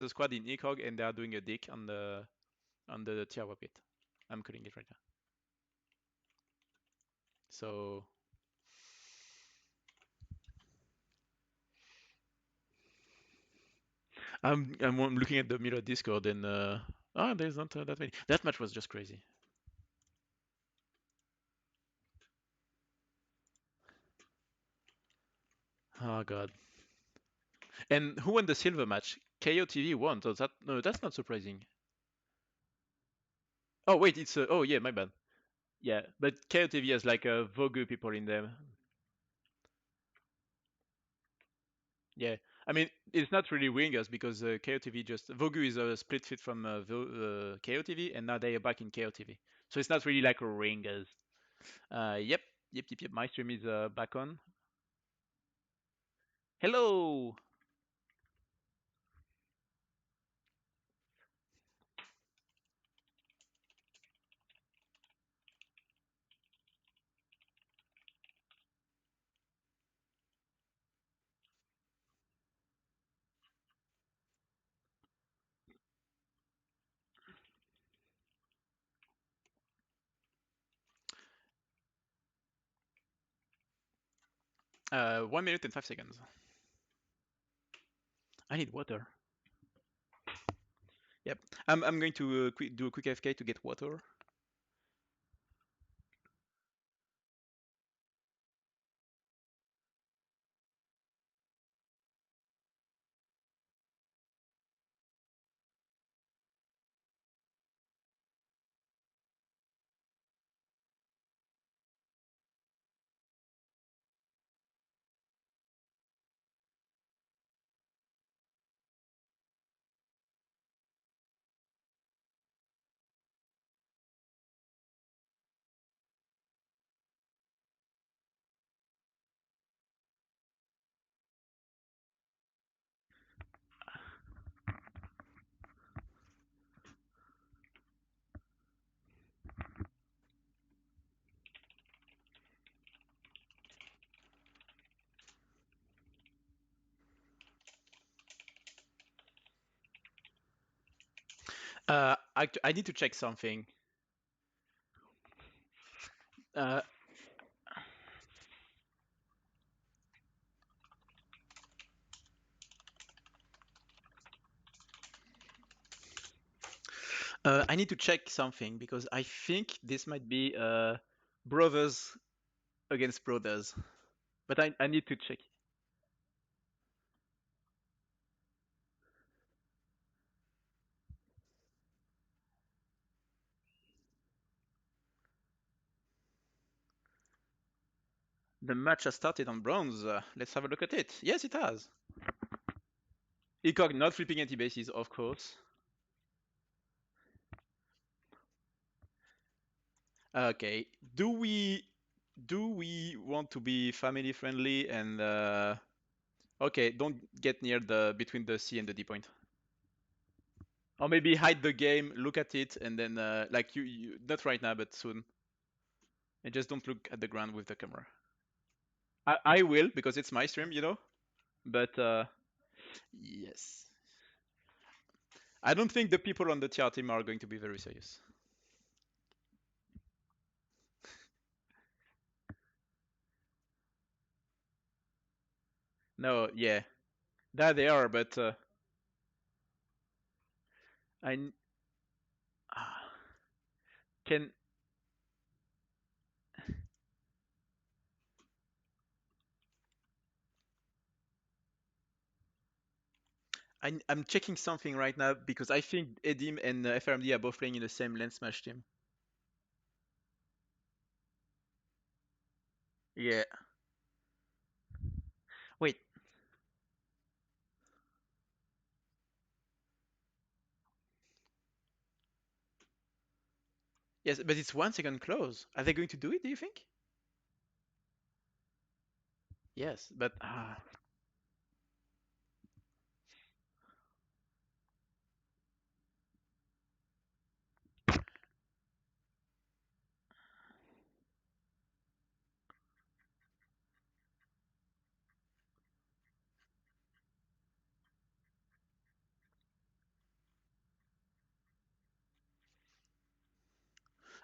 the squad in Ikorg, and they are doing a dick on the tier pit. I'm calling it right now. So I'm looking at the Miller Discord, and there's not that many. That match was just crazy. Oh god. And who won the silver match? KOTV won. So that's not surprising. Oh wait, it's oh yeah, my bad. Yeah, but KOTV has like Vogue people in them. Yeah, I mean it's not really wingers because KOTV just Vogue is a split fit from KOTV, and now they are back in KOTV. So it's not really like a ringers. Yep, yep. My stream is back on. Hello. 1 minute and 5 seconds. I need water. Yep, I'm going to do a quick AFK to get water. I need to check something. Uh, I need to check something because I think this might be brothers against brothers, but I need to check. The match has started on bronze. Let's have a look at it. Yes, it has. Ikorg not flipping anti-bases, of course. Okay. Do we want to be family friendly and okay, don't get near the between the C and the D point. Or maybe hide the game, look at it, and then like you not right now, but soon. And just don't look at the ground with the camera. I will because it's my stream, you know. But yes, I don't think the people on the TR team are going to be very serious. No, yeah, that they are, but I can. I'm checking something right now because I think EDIM and FRMD are both playing in the same Lens Smash team. Yeah. Wait. Yes, but it's 1 second close. Are they going to do it? Do you think? Yes, but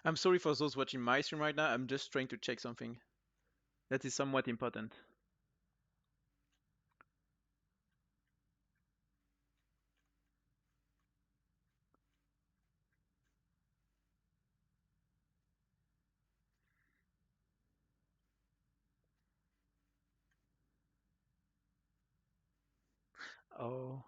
I'm sorry for those watching my stream right now. I'm just trying to check something that is somewhat important. Oh.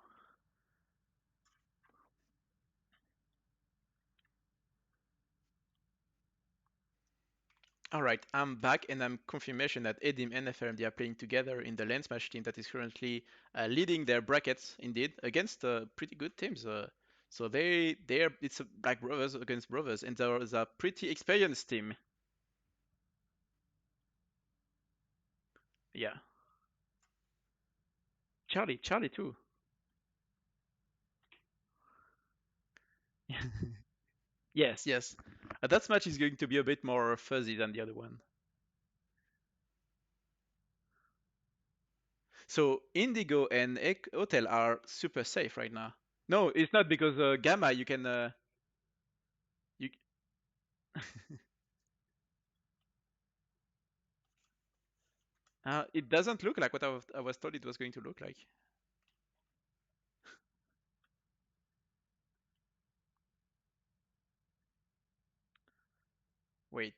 All right, I'm back, and I'm confirmation that EDIM and FRMD are playing together in the Land Smash team that is currently leading their brackets, indeed, against pretty good teams. So they're it's like brothers against brothers, and there's a pretty experienced team. Yeah, Charlie too. Yes, yes. That match is going to be a bit more fuzzy than the other one. So Indigo and Hotel are super safe right now. No, it's not because Gamma you can you it doesn't look like what I was told it was going to look like. Wait,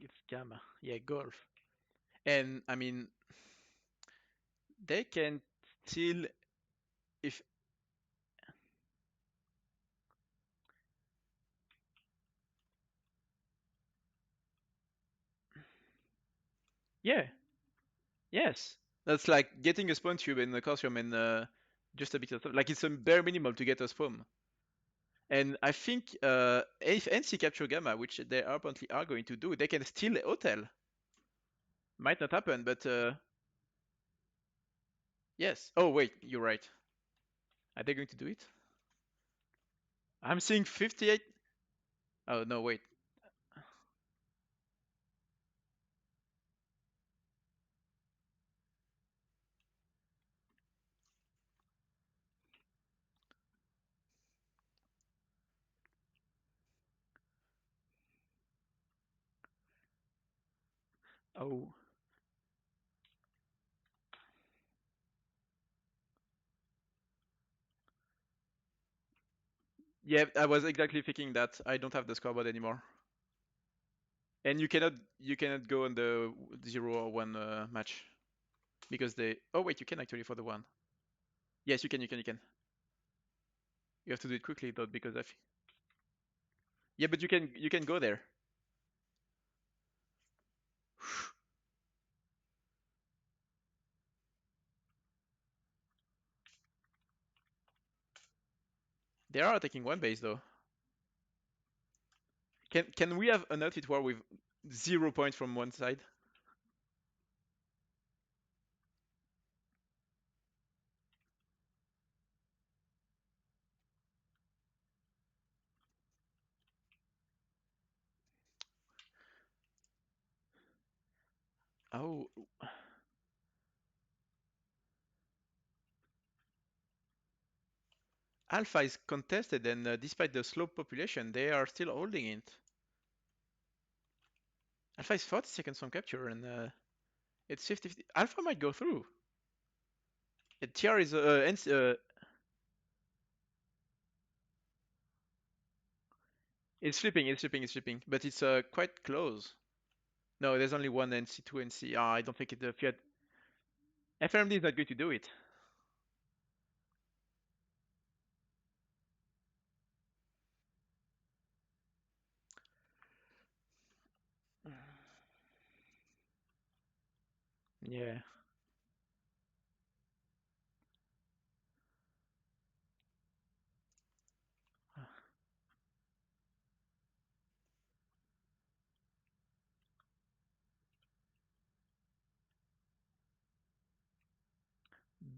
it's Gamma. Yeah, Golf. And I mean, they can still if yeah, yes. That's like getting a spawn tube in the costume and just a bit of stuff. Like it's a bare minimum to get a spawn. And I think if NC capture Gamma, which they apparently are going to do, they can steal Hotel. Might not happen, but yes. Oh wait, you're right. Are they going to do it? I'm seeing 58. Oh no, wait. Oh. Yeah, I was exactly thinking that I don't have the scoreboard anymore. And you cannot go on the 0 or 1 match because they. Oh wait, you can actually for the one. Yes, you can. You have to do it quickly though because I. Yeah, but you can go there. They are attacking one base though. Can we have an outfit war with 0 points from one side? Oh, Alpha is contested, and despite the slow population, they are still holding it. Alpha is 40 seconds from capture, and it's 50. Alpha might go through. TR is it's flipping, but it's quite close. No, there's only one NC, two NC. I don't think it. Fiat FRMD is not going to do it. Yeah.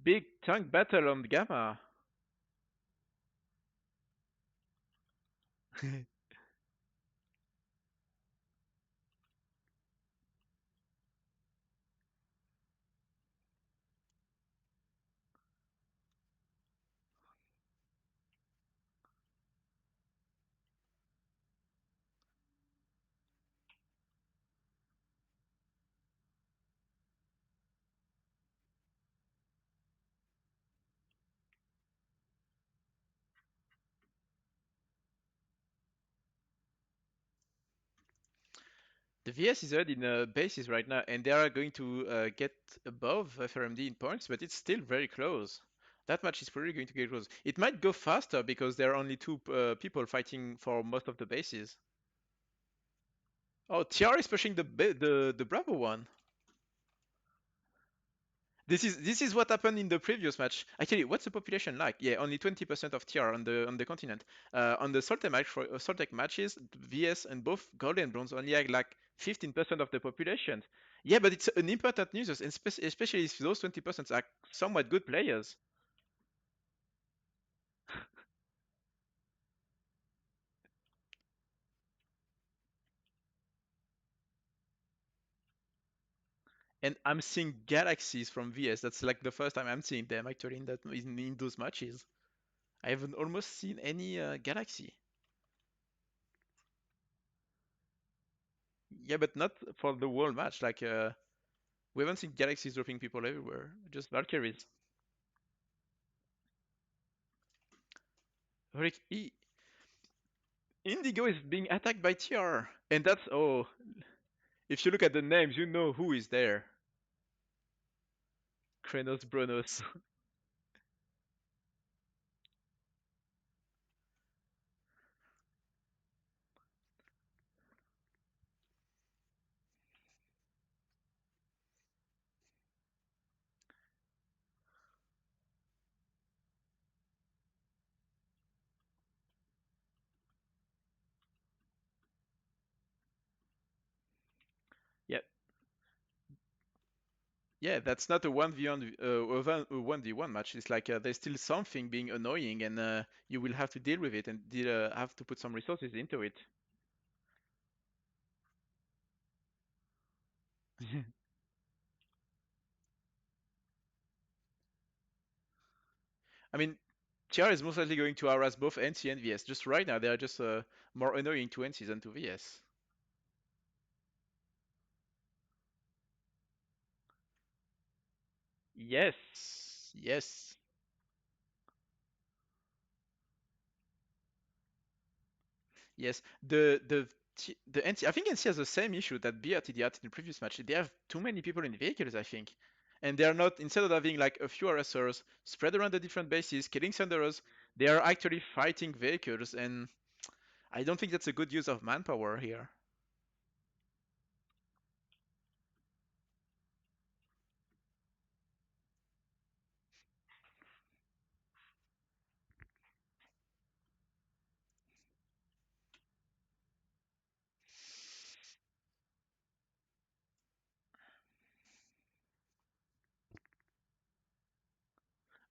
Big tank battle on Gamma. The VS is already in bases right now, and they are going to get above FRMD in points, but it's still very close. That match is probably going to get close. It might go faster because there are only two people fighting for most of the bases. Oh, TR is pushing the Bravo one. This is what happened in the previous match. Actually, what's the population like? Yeah, only 20% of TR on the continent. On the Soltec match for Soltec matches, VS and both gold and bronze only have like 15% of the population. Yeah, but it's an important news, and especially if those 20% are somewhat good players. And I'm seeing galaxies from VS. That's like the first time I'm seeing them actually in those matches. I haven't almost seen any galaxy. Yeah, but not for the whole match. Like we haven't seen galaxies dropping people everywhere, just Valkyries. Like, Indigo is being attacked by TR, and that's oh, if you look at the names, you know who is there. Krenos Bronos. Yeah, yeah, that's not a 1v1 a 1v1 match. It's like there's still something being annoying, and you will have to deal with it and have to put some resources into it. I mean, TR is most likely going to harass both NC and VS. Just right now, they are just more annoying to NC than to VS. Yes, yes, yes. The NC, I think NC has the same issue that BRTD had in the previous match. They have too many people in vehicles, I think, and they are not. Instead of having like a few harassers spread around the different bases, killing Thunderers, they are actually fighting vehicles, and I don't think that's a good use of manpower here.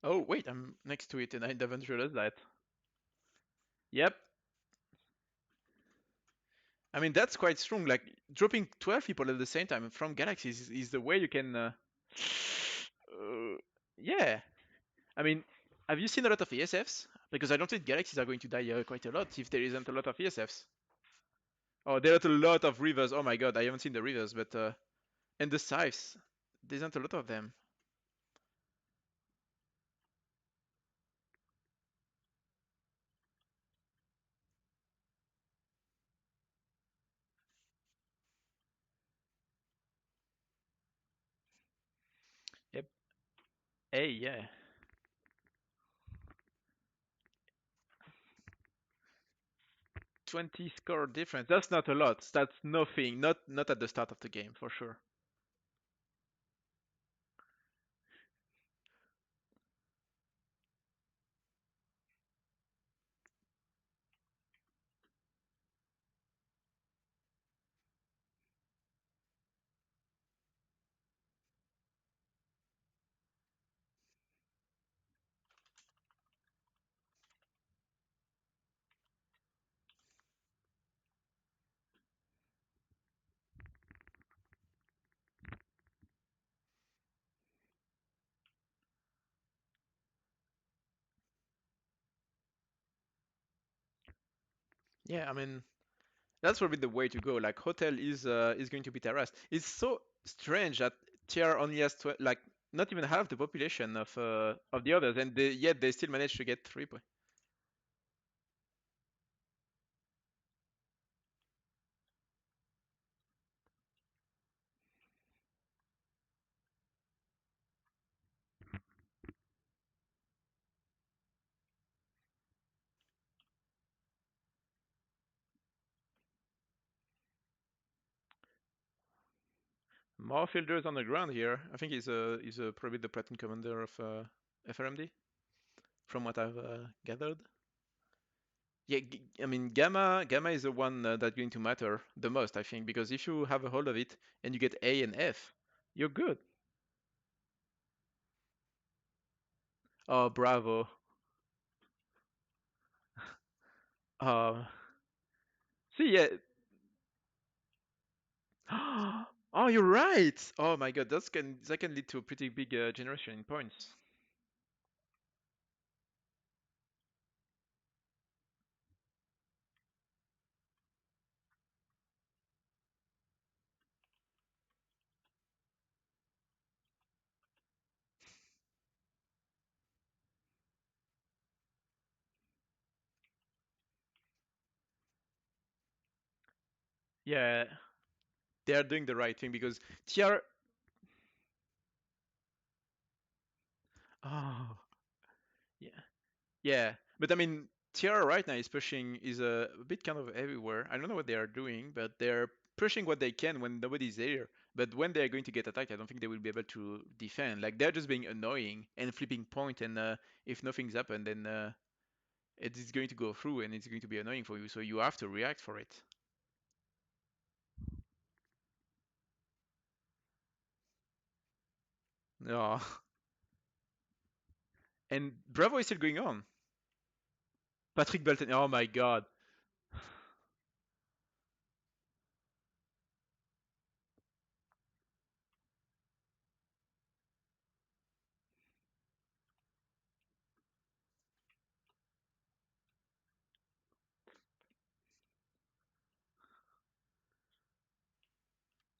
Oh wait, I'm next to it, and I haven't realized that. Yep. I mean, that's quite strong. Like dropping 12 people at the same time from galaxies is the way you can. Yeah. I mean, have you seen a lot of ESFs? Because I don't think galaxies are going to die quite a lot if there isn't a lot of ESFs. Oh, there are a lot of rivers. Oh my god, I haven't seen the rivers, but and the scythes. There isn't a lot of them. Yep. Hey, yeah. 20 score difference. That's not a lot. That's nothing. Not at the start of the game for sure. Yeah, I mean that's probably the way to go. Like hotel is going to be terraced. It's so strange that TR only has like not even half the population of the others, and yet they still manage to get 3 points. More fielders on the ground here. I think he's probably the platoon commander of FRMD, from what I've gathered. Yeah, I mean Gamma is the one that's going to matter the most, I think, because if you have a hold of it and you get A and F, you're good. Oh, bravo. Uh, see, yeah. Oh, you're right. Oh my God, that can lead to a pretty big generation in points. Yeah, they are doing the right thing because TR. Oh, yeah. Yeah, but I mean, Tiara right now is pushing is a bit kind of everywhere. I don't know what they are doing, but they're pushing what they can when nobody's there. But when they're going to get attacked, I don't think they will be able to defend. Like they're just being annoying and flipping point, and if nothing's happened, then it is going to go through, and it's going to be annoying for you. So you have to react for it. No, and Bravo is still going on. Patrick Belton. Oh my God.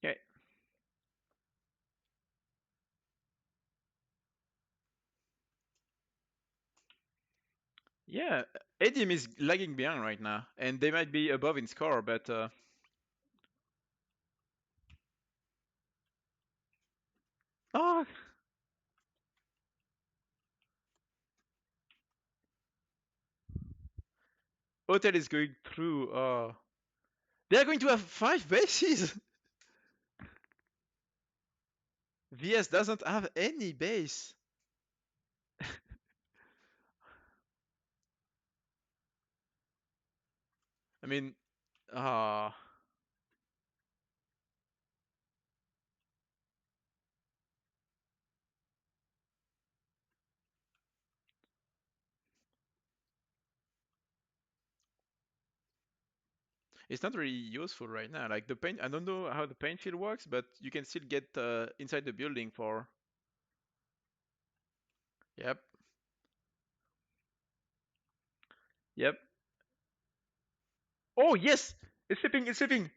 Yeah, yeah. EDIM is lagging behind right now, and they might be above in score, but oh, Hotel is going through. They are going to have 5 bases. VS doesn't have any base. I mean, uh, it's not really useful right now. Like the paint, I don't know how the paint field works, but you can still get inside the building for. Yep, yep. Oh yes, it's slipping, it's slipping.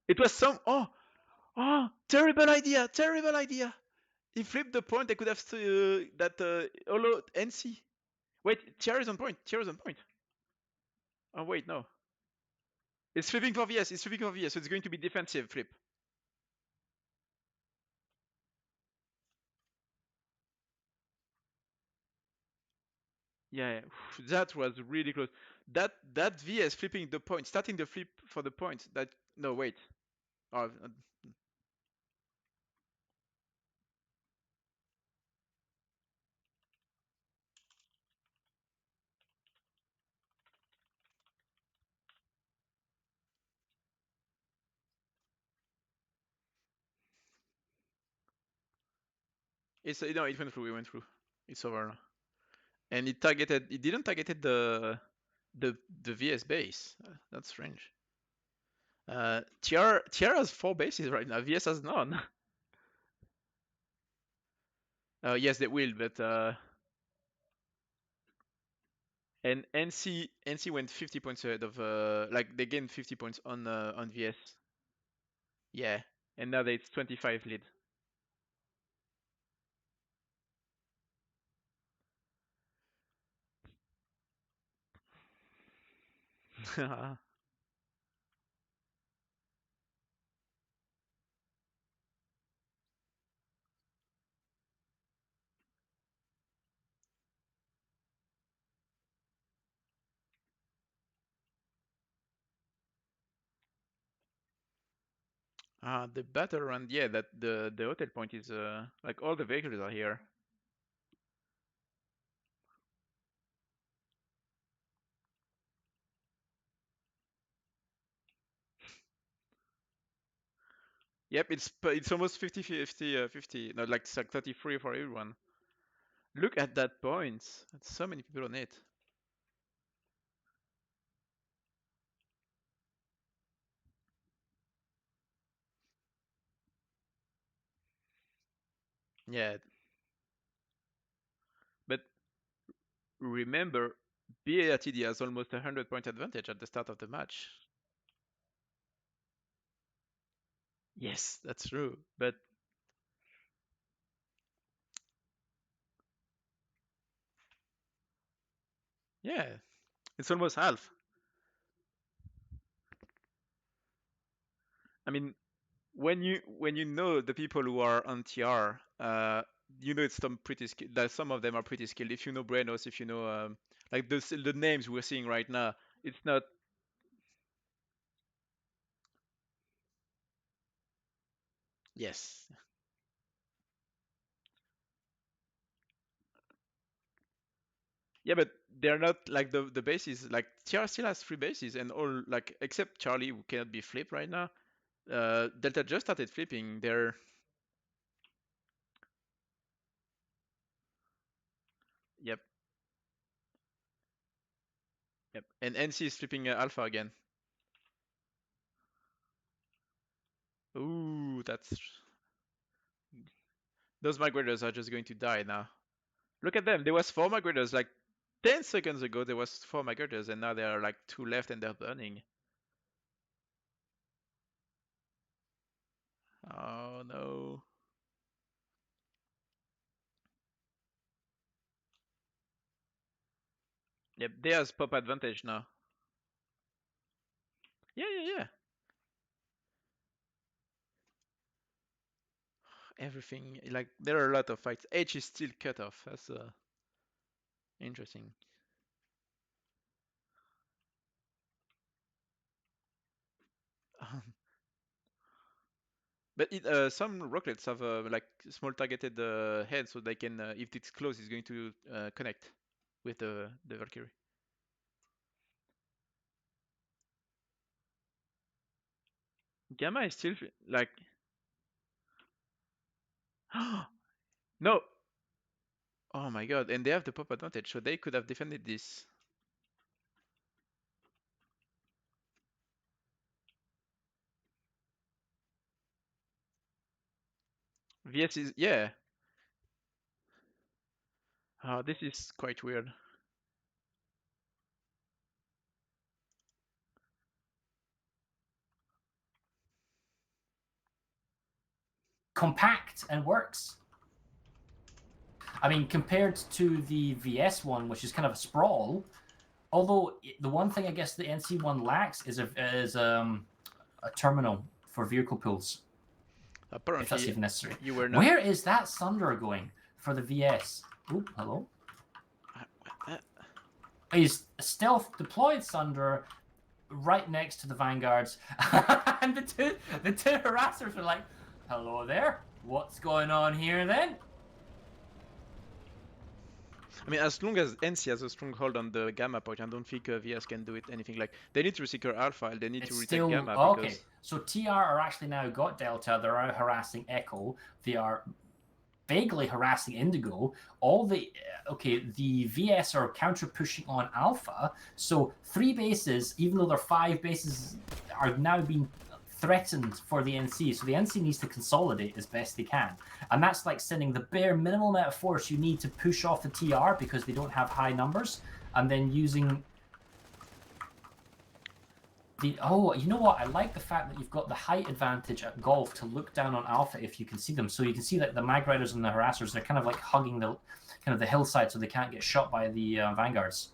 It was some. Oh, terrible idea, terrible idea. He flipped the point. They could have that Holo NC. Wait, Tier is on point. Tier is on point. Oh wait, no. It's flipping for VS. It's flipping for VS. So it's going to be defensive flip. Yeah, that was really close. That VS flipping the point, starting the flip for the point. That no wait. Oh, it's no, it went through. It went through. It's over now. And it targeted. It didn't targeted the VS base. That's strange. TR has 4 bases right now. VS has none. Yes, they will, but And NC went 50 points ahead of like they gained 50 points on VS. Yeah, and now it's 25 lead. The battle around, yeah, that the hotel point is like all the vehicles are here. Yep, it's almost 50-50, 50, not like it's like 33 for everyone. Look at that point. That's so many people on it. Yeah, but remember, BATD has almost 100-point advantage at the start of the match. Yes, that's true. But yeah, it's almost half. I mean, when you know the people who are on TR, you know it's some pretty skilled. That some of them are pretty skilled. If you know Brenos, if you know like the names we're seeing right now, it's not. Yes. Yeah, but they're not like the bases. Like TR still has 3 bases, and all like except Charlie who cannot be flipped right now. Delta just started flipping. They're yep, yep, and NC is flipping Alpha again. Ooh, that's those migrators are just going to die now. Look at them. There was 4 migrators like 10 seconds ago. There was 4 migrators, and now there are like 2 left, and they're burning. Oh no. Yep, there's pop advantage now. Yeah, yeah, yeah. Everything like there are a lot of fights. H is still cut off. That's interesting. But some rockets have like small targeted head, so they can, if it's close, it's going to connect with the Valkyrie. Gamma is still like no. Oh my god! And they have the pop advantage, so they could have defended this. VS is yeah. This is quite weird. Compact and works. I mean, compared to the VS one, which is kind of a sprawl, although the one thing I guess the NC one lacks is a terminal for vehicle pools, if that's Apparently, even necessary. you were not. Where is that Sunder going for the VS? Oop, hello. He's stealth deployed Sunder right next to the Vanguards, and the two harassers are like, "Hello there. What's going on here then?" I mean, as long as NC has a strong hold on the Gamma point, I don't think VS can do it anything. Like they need to secure Alpha, they need It's to retake still Gamma okay. because So TR are actually now got Delta. They're out harassing Echo. They are vaguely harassing Indigo. All the the VS are counter pushing on Alpha. So 3 bases, even though their 5 bases are now being threatened for the NC. So the NC needs to consolidate as best they can. And that's like sending the bare minimal amount of force you need to push off the TR because they don't have high numbers. and then using the... Oh, you know what? I like the fact that you've got the height advantage at golf to look down on Alpha if you can see them. So you can see that the Mag Riders and the Harassers, they're kind of like hugging the hillside so they can't get shot by the Vanguards.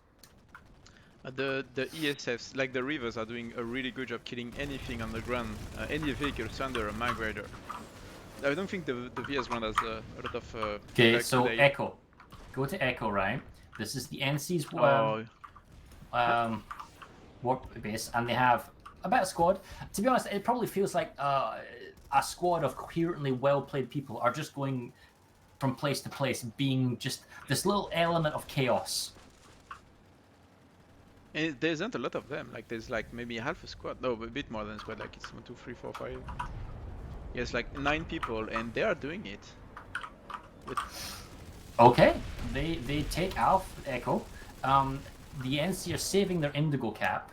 The ESFs, like the Rivers, are doing a really good job killing anything on the ground, any vehicles under a Mag Rider. I don't think the VS ground has a lot of... Okay, like so today. Echo. Go to Echo, right? This is the NC's warp base, and they have about a squad. To be honest, it probably feels like a squad of coherently well-played people are just going from place to place, being just this little element of chaos. And there isn't a lot of them. Like there's like maybe half a squad. No, a bit more than a squad. Like it's 1, 2, 3, 4, 5. Yes, like 9 people, and they are doing it. But... Okay, they take Alpha Echo. The NC are saving their Indigo cap.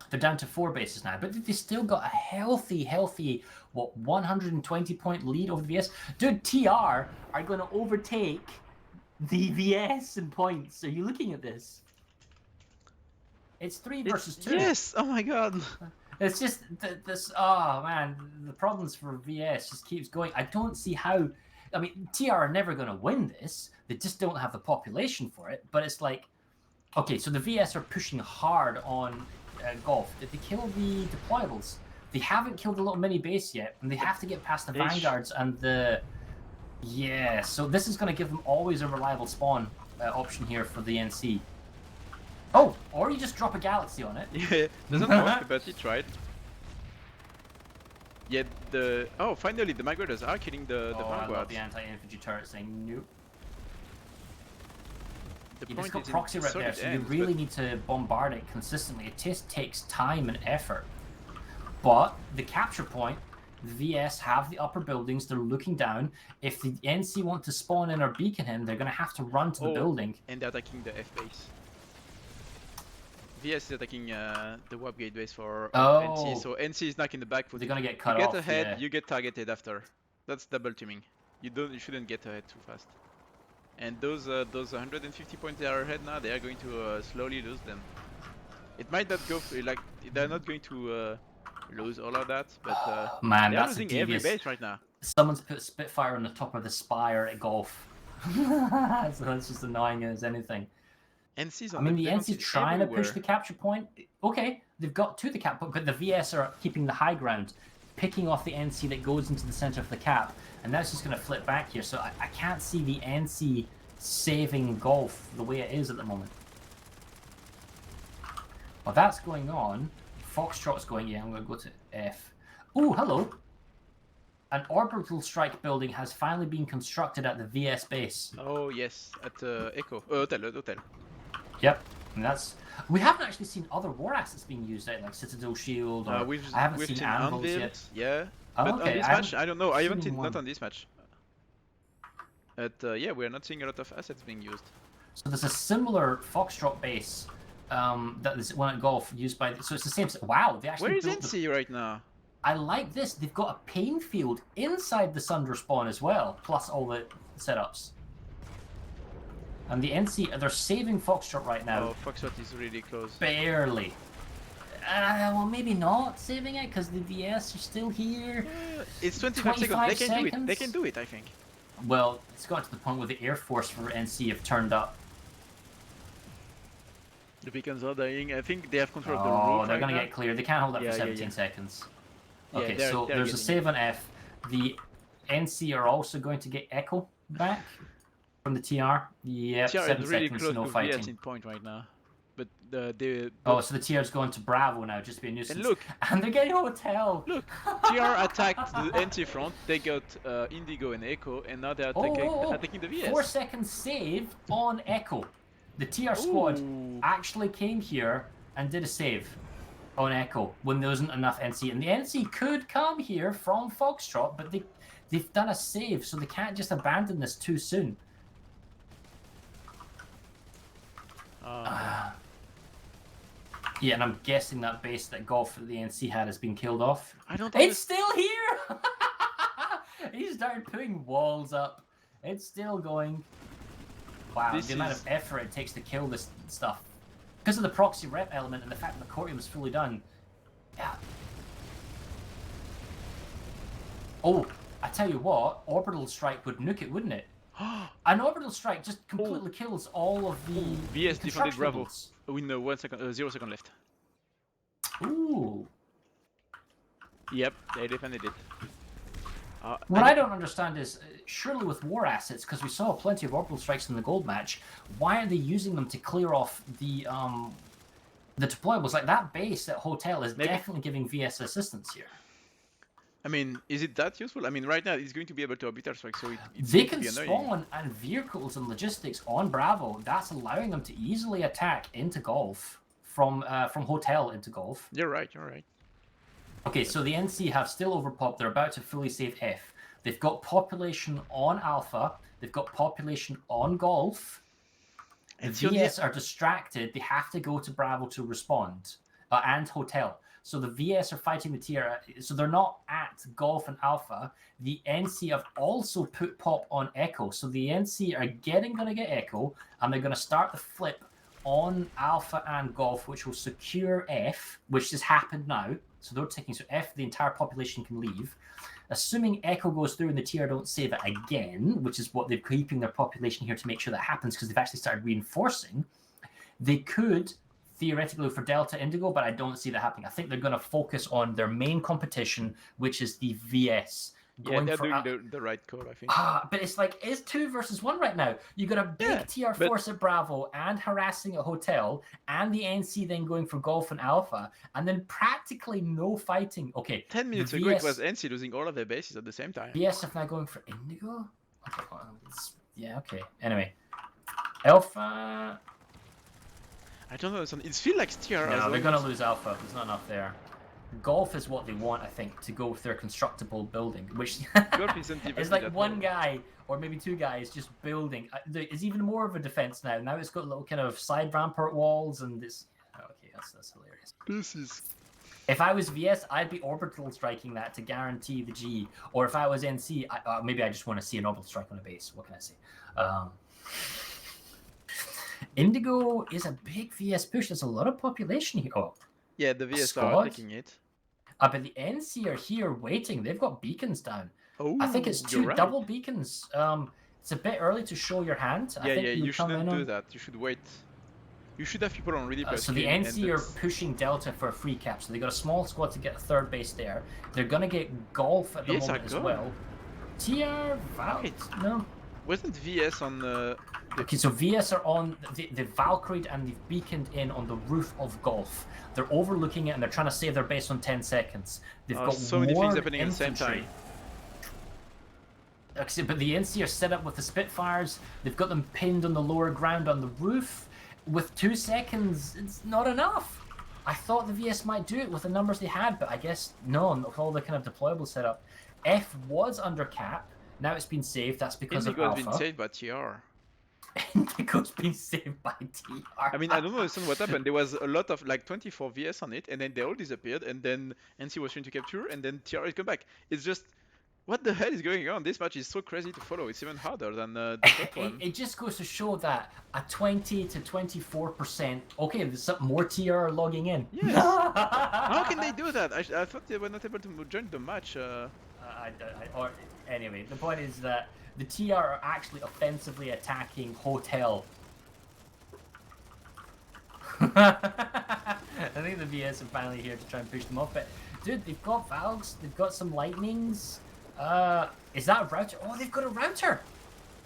They're down to 4 bases now, but they still got a healthy, what, 120-point lead over the VS. Dude, TR are going to overtake the VS in points. Are you looking at this? It's 3 versus 2. Yes! Oh my god! It's just this. Oh man, the problems for VS just keeps going. I don't see how. I mean, TR are never going to win this. They just don't have the population for it. But it's like, okay, so the VS are pushing hard on golf. Did they kill the deployables? They haven't killed the little mini base yet, and they have to get past the Vanguards and the... Yeah, so this is going to give them always a reliable spawn option here for the NC. Oh, or you just drop a Galaxy on it. Yeah, doesn't work, but he tried. Yet the... Oh, finally the Magriders are killing the Vanguards. I love the anti-infantry turret saying nope. The You point just got is in proxy right there, solid so you ends, really need to bombard it consistently. It just takes time and effort. But the capture point, the VS have the upper buildings, they're looking down. If the NC want to spawn in or beacon him, they're going to have to run to the building. And they're attacking the F base. VS is attacking the warp gate base for NC, so NC is not in the back foot. They're going to get cut off. You off, get ahead, yeah. you get targeted after. That's double teaming. You shouldn't get ahead too fast. And those 150 points they are ahead now, they are going to slowly lose them. It might not go like they're not going to lose all of that, but man, they're that's losing devious... every base right now. Someone's put Spitfire on the top of the spire at golf. So that's just annoying as anything. NC's I mean, the NC's trying everywhere. to push the capture point. Okay, they've got to the cap, but the VS are keeping the high ground, picking off the NC that goes into the center of the cap, and that's just going to flip back here. So I can't see the NC saving golf the way it is at the moment. While that's going on, Foxtrot's going, yeah, I'm going to go to F. Oh, hello. An orbital strike building has finally been constructed at the VS base. Oh yes, at Echo. Hotel. Yep, and that's... We haven't actually seen other war assets being used, like Citadel Shield, or I haven't seen Anvils yet. Yeah, oh, but okay. on this match, I don't know. I haven't seen seen, not on this match. But yeah, we're not seeing a lot of assets being used. So there's a similar Foxtrot base that is one at golf used by... So it's the same... Wow, they actually... Where is NC right now? I like this. They've got a pain field inside the Sunder spawn as well, plus all the setups. And the NC, they're saving Foxtrot right now. Oh, Foxtrot is really close. Barely. Well, maybe not saving it, because the VS are still here. It's 25 seconds. They can do it. They can do it, I think. Well, it's got to the point where the Air Force for NC have turned up. The beacons are dying. I think they have control of the roof. roof. They're going to get clear. They can't hold up for 17 seconds. Okay, so there's a save on F. The NC are also going to get Echo back from the TR. Yep, TR 7 is really seconds, close no to fighting. VS in point right now. But they... Oh, so the TR is going to Bravo now, just to be a nuisance. And look! And they're getting Hotel! Look! TR attacked the NC front, they got Indigo and Echo, and now they're attacking the VS. 4 seconds save on Echo. The TR squad actually came here and did a save on Echo when there wasn't enough NC. And the NC could come here from Foxtrot, but they've done a save, so they can't just abandon this too soon. Yeah, and I'm guessing that base that golf that the NC had has been killed off. It's still here! He started putting walls up. It's still going. Wow, This the amount is- of effort it takes to kill this stuff. Because of the proxy rep element and the fact that the courtyard was fully done. Yeah. Oh, I tell you what, orbital strike would nuke it, wouldn't it? An orbital strike just completely kills all of the VS defended Bravo constructionables. with 0 second left. Ooh. Yep, they defended it. What I don't understand is, surely with war assets, because we saw plenty of orbital strikes in the gold match, why are they using them to clear off the deployables? Like that base at hotel is definitely giving VS assistance here. I mean, is it that useful? I mean, right now it's going to be able to orbital strike, so it's They going to can be annoying. spawn and vehicles and logistics on Bravo. That's allowing them to easily attack into Golf from hotel into Golf. You're right. You're right. Okay, so the NC have still overpopped. They're about to fully save F. They've got population on Alpha. They've got population on Golf. And the VS are distracted. They have to go to Bravo to respond. And Hotel. So the VS are fighting the TR. So they're not at Golf and Alpha. The NC have also put pop on Echo. So the NC are going to get Echo. And they're going to start the flip on Alpha and Golf, which will secure F, which has happened now. So they're taking, so F, the entire population can leave. Assuming Echo goes through and the TR don't save it again, which is what they're keeping their population here to make sure that happens because they've actually started reinforcing, they could theoretically go for Delta Indigo, but I don't see that happening. I think they're going to focus on their main competition, which is the VS. Yeah, they're doing the right call, I think. But it's like, it's 2 versus 1 right now. You got a big TR force at Bravo and harassing a hotel, and the NC then going for Golf and Alpha, and then practically no fighting. Okay. 10 minutes ago, it was NC losing all of their bases at the same time. VS are now going for Indigo? Okay, well, yeah, okay. Anyway. Alpha. I don't know. It feels like TR. No, they're going to lose Alpha. There's not enough there. Golf is what they want, I think, to go with their constructible building, which is like one guy or maybe 2 guys just building. It's even more of a defense now. Now it's got little kind of side rampart walls, and this. Okay, that's hilarious. This is. If I was VS, I'd be orbital striking that to guarantee the G. Or if I was NC, maybe I just want to see an orbital strike on a base. What can I say? Indigo is a big VS push. There's a lot of population here. Oh. Yeah, the VS are taking it. But the NC are here waiting. They've got beacons down. Oh, I think it's 2 double beacons. It's a bit early to show your hand. Yeah, you shouldn't do that. You should wait. You should have people on ready. So the NC are pushing Delta for a free cap. So they got a small squad to get a 3rd base there. They're gonna get Golf at the moment as well. TR Val? No. Wasn't VS on the... Okay, so VS are on the Valkyrie and they've beaconed in on the roof of Golf. They're overlooking it and they're trying to save their base on 10 seconds. They've got so many things happening at the same time. But the NC are set up with the Spitfires. They've got them pinned on the lower ground on the roof. With 2 seconds, it's not enough. I thought the VS might do it with the numbers they had, but I guess no, with all the kind of deployable setup. F was under cap. Now it's been saved. That's because of Alpha. Indigo's been saved by TR. Indigo's been saved by TR. I mean, I don't understand what happened. There was a lot of, like, 24 VS on it, and then they all disappeared, and then NC was trying to capture, and then TR is come back. It's just... What the hell is going on? This match is so crazy to follow. It's even harder than the top one. It just goes to show that a 20 to 24%... Okay, there's some more TR logging in. Yes. How can they do that? I thought they were not able to join the match. Anyway, the point is that the TR are actually offensively attacking Hotel. I think the VS are finally here to try and push them off, but dude, they've got Valks, they've got some Lightnings. Is that a router? Oh, they've got a router!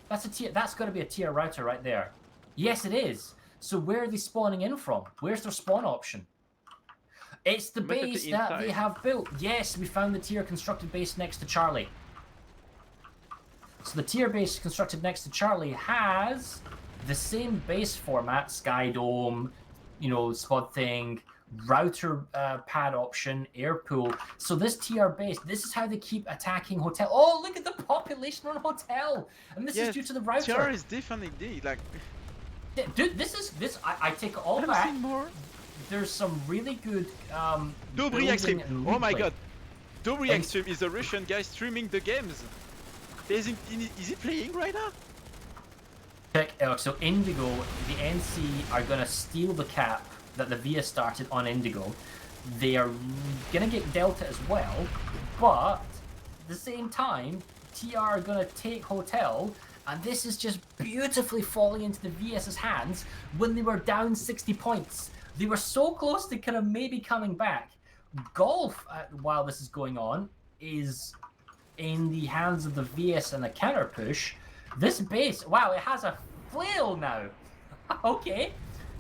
That's a tier. That's got to be a tier router right there. Yes, it is. So where are they spawning in from? Where's their spawn option? It's the base that they have built. Yes, we found the tier constructed base next to Charlie. So the tier base constructed next to Charlie has the same base format, Sky Dome, you know, squad thing, router pad option, air pool. So this TR base, this is how they keep attacking Hotel. Oh, look at the population on Hotel, and this is due to the router. TR is definitely like. Dude, I take it all back. More. There's some really good. Dobry Extreme. Oh my god, Dobry Extreme is a Russian guy streaming the games. Is he playing right now? Check. So Indigo, the NC are going to steal the cap that the VS started on Indigo. They are going to get Delta as well, but at the same time, TR are going to take Hotel, and this is just beautifully falling into the VS's hands when they were down 60 points. They were so close to kind of maybe coming back. Golf, while this is going on, is in the hands of the VS and the counter push. This base, wow, it has a flail now. Okay,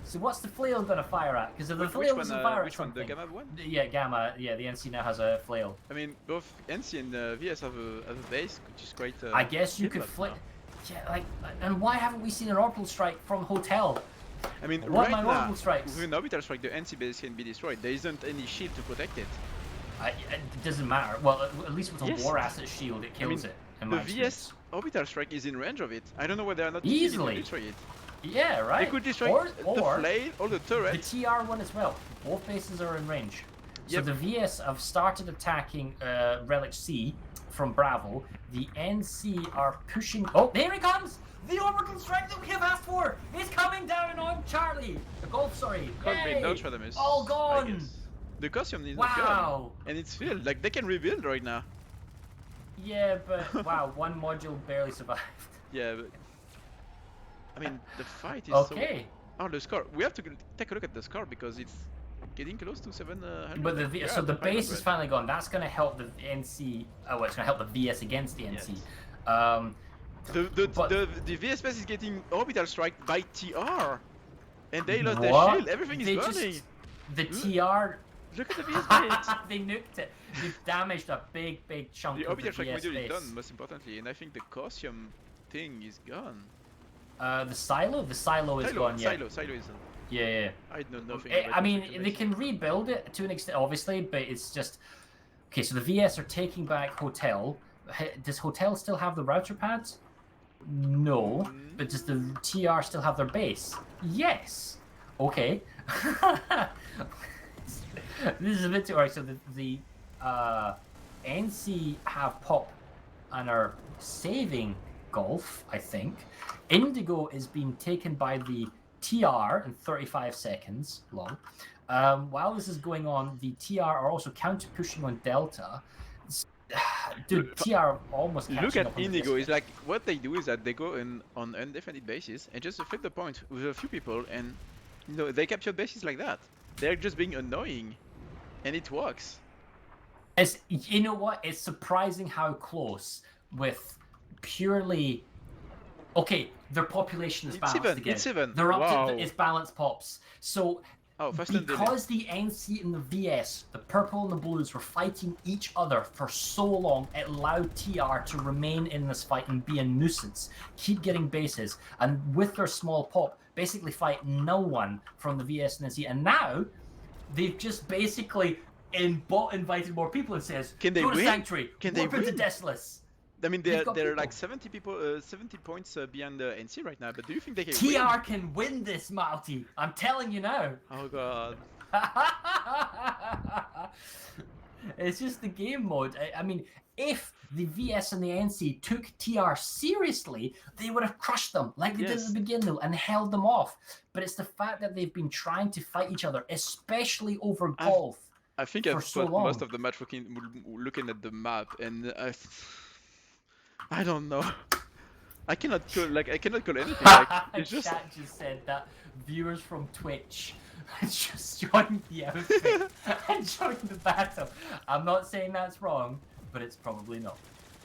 so what's the flail going to fire at? Because if the flail doesn't fire at something... Which one, the Gamma one? Yeah, Gamma, yeah, the NC now has a flail. I mean, both NC and VS have a base, which is quite... I guess you could flip... Yeah, like, and why haven't we seen an orbital strike from Hotel? I mean, what right now, orbital strikes? with an orbital strike, the NC base can be destroyed. There isn't any shield to protect it. It doesn't matter. Well, at least with a war asset shield, it kills it. The VS orbital strike is in range of it. I don't know why they are not easily to destroy it. Yeah, right. They could destroy the flail or the turret. The TR one as well. Both bases are in range. So the VS have started attacking Relic C from Bravo. The NC are pushing... Oh, there he comes! The orbital strike that we have asked for is coming down on Charlie! The Golf, sorry. Nostradamus, all gone! The costume is not gone. And it's filled. Like, they can rebuild right now. Yeah, but wow, one module barely survived. Yeah, but... I mean, the fight is okay. So... Oh, the score. We have to take a look at the score because it's getting close to 700. But so the base is finally gone. That's going to help the NC. Oh, it's going to help the VS against the NC. Yes. The VS base is getting orbital strike by TR, and they lost their shield. Everything is burning. The TR. Look at the VS base. They nuked it. They damaged a big chunk of the orbital strike VS module base. is done, most importantly, and I think the costume thing is gone. The silo is gone. Yeah. Silo is done. Yeah. I know nothing. I mean, they can rebuild it to an extent, obviously, but it's just okay. So the VS are taking back Hotel. Does Hotel still have the router pads? No. But does the TR still have their base? Yes. Okay. This is a bit too alright. So the NC have pop and are saving Golf, I think. Indigo is being taken by the TR in 35 seconds long. While this is going on, the TR are also counter pushing on Delta. Dude, TR almost look at up Indigo. It's like what they do is that they go in on undefended bases and just flip the point with a few people, and you know they capture bases like that. They're just being annoying, and it works. It's, you know what? It's surprising how close with purely. Okay, their population is balanced again. It's even. They're up to it's balanced pops. So because the NC and the VS, the purple and the blues, were fighting each other for so long, it allowed TR to remain in this fight and be a nuisance, keep getting bases, and with their small pop, basically fight no one from the VS and NC. And now they've just basically invited more people and says, can they go to win? Sanctuary, can they win? To Desolus. I mean, they're like 70 points behind the NC right now. But do you think they can win? TR can win this, Malty. I'm telling you now. Oh god. It's just the game mode. I mean, if the VS and the NC took TR seriously, they would have crushed them like they did at the beginning and held them off. But it's the fact that they've been trying to fight each other, especially over Golf. I think I've spent most of the match looking at the map, and I don't know. I cannot call anything. Like, it's just... Chat just said that viewers from Twitch just joined the outfit and joined the battle. I'm not saying that's wrong, but it's probably not.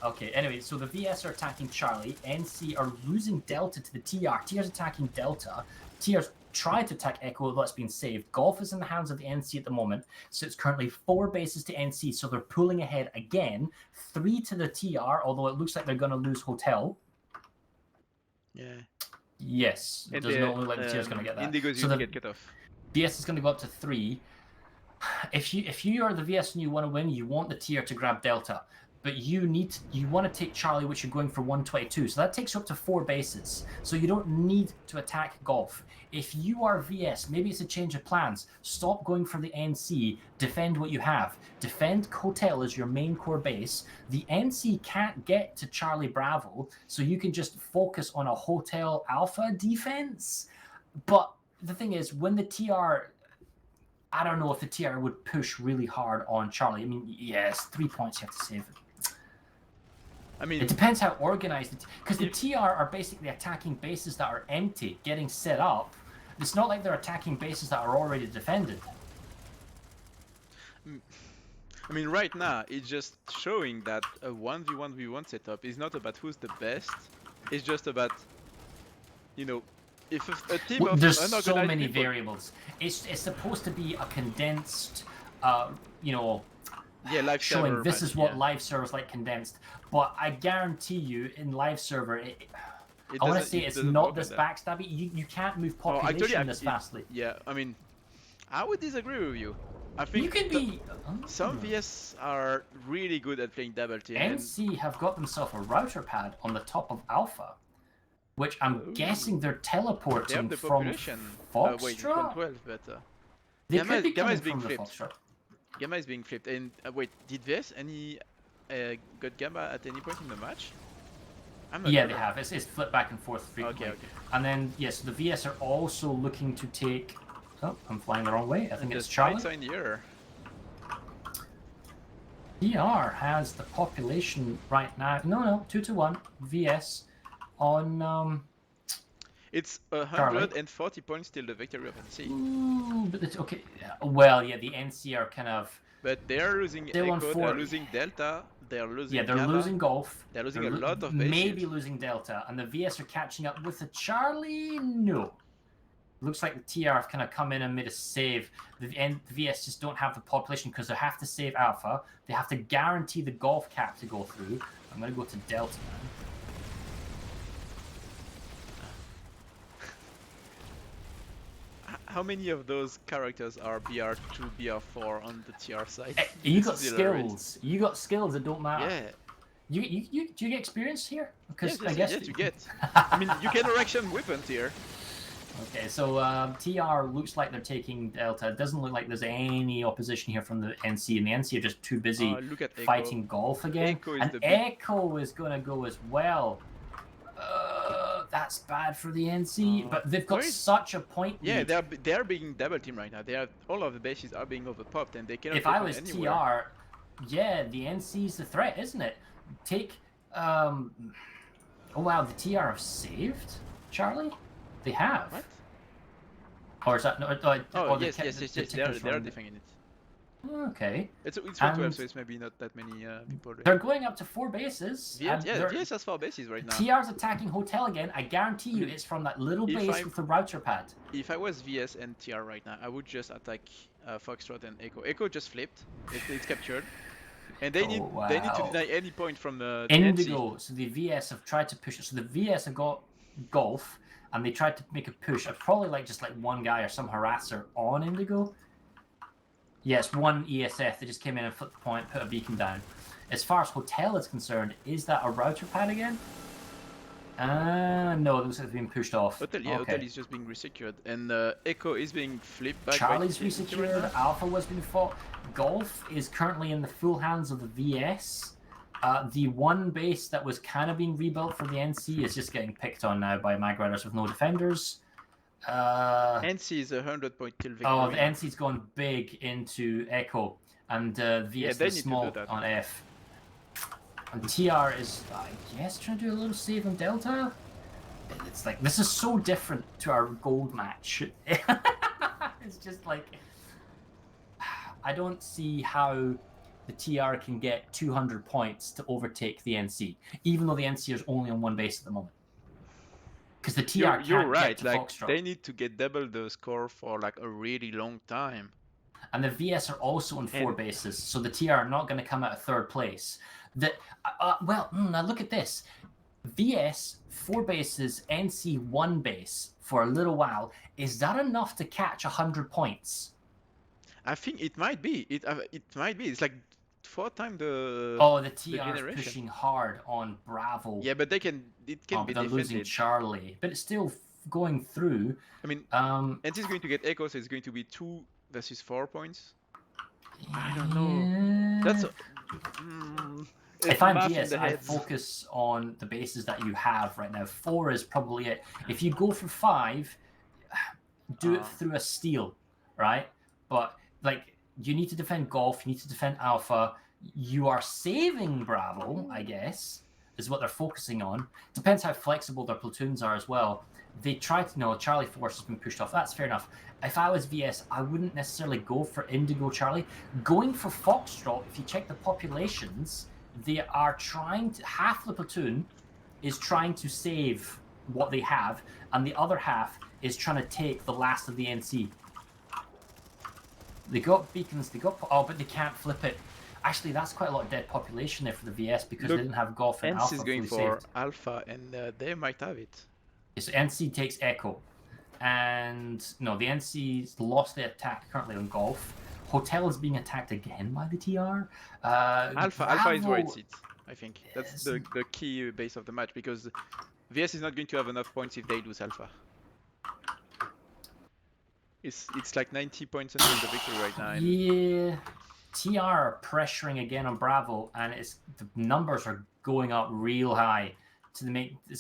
Okay, anyway, so the VS are attacking Charlie. NC are losing Delta to the TR. TR's attacking Delta. TR's tried to attack Echo, though it's been saved. Golf is in the hands of the NC at the moment, so it's currently 4 bases to NC, so they're pulling ahead again. 3 to the TR, although it looks like they're going to lose Hotel. Yeah. Yes, it does not look like the TR is going to get that. Indigo's so get cut off. VS is going to go up to 3. If you are the VS and you want to win, you want the TR to grab Delta. but you want to take Charlie, which you're going for 122. So that takes you up to 4 bases. So you don't need to attack Golf. If you are VS, maybe it's a change of plans. Stop going for the NC. Defend what you have. Defend Hotel as your main core base. The NC can't get to Charlie Bravo, so you can just focus on a Hotel Alpha defense. But the thing is, when the TR... I don't know if the TR would push really hard on Charlie. I mean, yes, 3 points you have to save. I mean, it depends how organized it is. Because the TR are basically attacking bases that are empty, getting set up. It's not like they're attacking bases that are already defended. I mean, right now, it's just showing that a 1v1v1 setup is not about who's the best. It's just about, you know, if a team of there's unorganized so many people... variables. It's supposed to be a condensed, you know, live showing server this match, is what live servers like condensed. But I guarantee you, in live server, I want to say it's not this backstabby. You can't move population this fastly. Yeah, I mean, I would disagree with you. I think you could be. Some VS are really good at playing double team. NC have got themselves a router pad on the top of Alpha, which I'm guessing they're teleporting the from Foxtrot. Wait, from 12, but they could be coming from the Foxtrot. Gamma is being flipped. And wait, did VS any got Gamma at any point in the match? I'm not sure. They have. It's flipped back and forth frequently. Okay. And then yes, the VS are also looking to take. Oh, I'm flying the wrong way. I think it's Charlie. In the air. DR has the population right now. No, 2-1 VS on. It's 140 points till the victory of NC. Ooh, but it's okay. Well, yeah, the NC are kind of. But they're losing Echo, they're losing Delta, they're losing they're Gamma, losing Golf. They're losing a lot of bases. Maybe losing Delta, and the VS are catching up with the Charlie. No. Looks like the TR have kind of come in and made a save. The VS just don't have the population because they have to save Alpha. They have to guarantee the Golf cap to go through. I'm going to go to Delta now. How many of those characters are BR2, BR4 on the TR side? You got skills. You got skills that don't matter. Yeah. Do you get experience here? Because yes, I guess you get. I mean, you can erection weapons here. Okay, so TR looks like they're taking Delta. It doesn't look like there's any opposition here from the NC, and the NC are just too busy fighting Golf again. Echo is going to go as well. That's bad for the NC, but they've got such a point lead. Yeah, they're being double team right now. All of the bases are being overpopped, and they cannot. If I was TR, yeah, the NC's the threat, isn't it? Take. Oh wow, the TR have saved Charlie. They have. What? Or is that no? Yes, they're defending it. Okay. It's 112, so it's maybe not that many people. They're going up to 4 bases. VS has 4 bases right now. TR's attacking Hotel again. I guarantee you it's from that little base with the router pad. If I was VS and TR right now, I would just attack Foxtrot and Echo. Echo just flipped. It's captured. And they need to deny any point from the Indigo. NC. So the VS have tried to push it. So the VS have got Golf, and they tried to make a push. I'd probably like just like one guy or some harasser on Indigo. Yes, one ESF. They just came in and flipped the point, put a beacon down. As far as Hotel is concerned, is that a router pad again? No, it looks like it's being pushed off. Hotel is just being resecured, and Echo is being flipped back. Charlie's resecured, Alpha was being fought. Golf is currently in the full hands of the VS. The one base that was kind of being rebuilt for the NC is just getting picked on now by Mag Riders with no defenders. NC is 100 point till victory. Oh, the NC's gone big into Echo, and VS is small on F. And TR is, I guess, trying to do a little save on Delta. It's like, this is so different to our gold match. It's just like, I don't see how the TR can get 200 points to overtake the NC, even though the NC is only on one base at the moment. Because the TR you're right. Get to like Foxtrot. They need to get double the score for like a really long time. And the VS are also on 4 bases, so the TR are not going to come out of 3rd place. Now look at this. VS 4 bases, NC 1 base for a little while. Is that enough to catch 100 points? I think it might be. It might be. It's like 4 times the. Oh, the TR is generation. pushing hard on Bravo. Yeah, but it can but be they're losing defended. Charlie, but it's still going through. I mean, Um, NC is going to get echo, so it's going to be 2 versus 4 points. I don't know. yeah. That's. If I'm math in VS, the I heads. focus on the bases that you have right now. 4 is probably it. If you go for 5, do it through a steal, right? But like, you need to defend Golf, you need to defend Alpha. You are saving Bravo, I guess, is what they're focusing on. Depends how flexible their platoons are as well. They try to know Charlie Force has been pushed off. That's fair enough. If I was VS, I wouldn't necessarily go for Indigo Charlie. Going for Foxtrot, if you check the populations, they are trying to, half the platoon is trying to save what they have, and the other half is trying to take the last of the NC. They got beacons, they got, oh, but they can't flip it. Actually, that's quite a lot of dead population there for the VS because they didn't have Golf and Alpha NC is going fully for saved. Alpha, and they might have it. So NC takes Echo. And no, the NC's lost the attack currently on Golf. Hotel is being attacked again by the TR. Alpha is where it sits, I think. That's the key base of the match, because VS is not going to have enough points if they lose Alpha. It's like 90 points until the victory right now. Yeah. TR are pressuring again on Bravo, and the numbers are going up real high. It's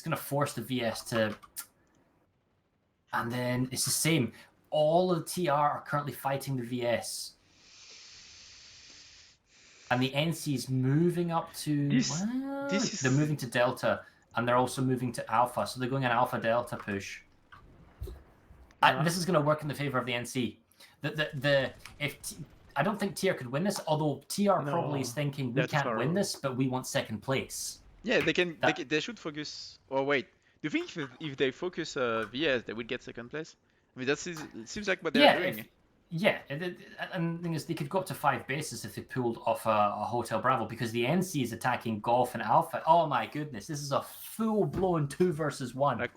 going to force the VS to. And then it's the same. All of the TR are currently fighting the VS. And the NC is moving up to. They're moving to Delta, and they're also moving to Alpha. So they're going an Alpha Delta push. This is going to work in the favor of the NC. I don't think TR could win this, although TR probably is thinking we can't win this, but we want second place. Yeah, they can. They should focus. Or wait, do you think if they focus VS, they would get second place? I mean, it seems like what they're doing. And the thing is, they could go up to 5 bases if they pulled off a Hotel Bravo, because the NC is attacking Golf and Alpha. Oh my goodness, this is a full-blown 2 versus 1.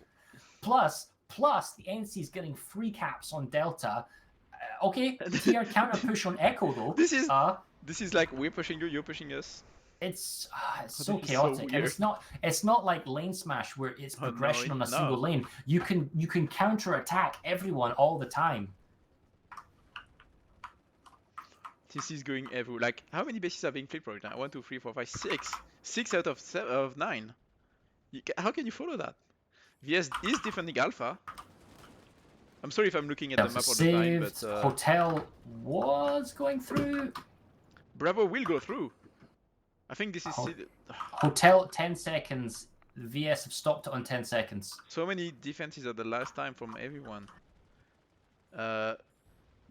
Plus, the NC is getting free caps on Delta. Okay, TR counter push on Echo though. This is like we're pushing you, you're pushing us. It's so chaotic, and it's not like lane smash where it's progression on a single lane. You can counter attack everyone all the time. This is going everywhere. Like, how many bases are being flipped right now? 1, 2, 3, 4, 5, 6. 6 out of 9. How can you follow that? VS is defending Alpha. I'm sorry if I'm looking at the map all the time, but Hotel was going through. Bravo will go through. I think this is Hotel 10 seconds. VS have stopped it on 10 seconds. So many defenses at the last time from everyone. The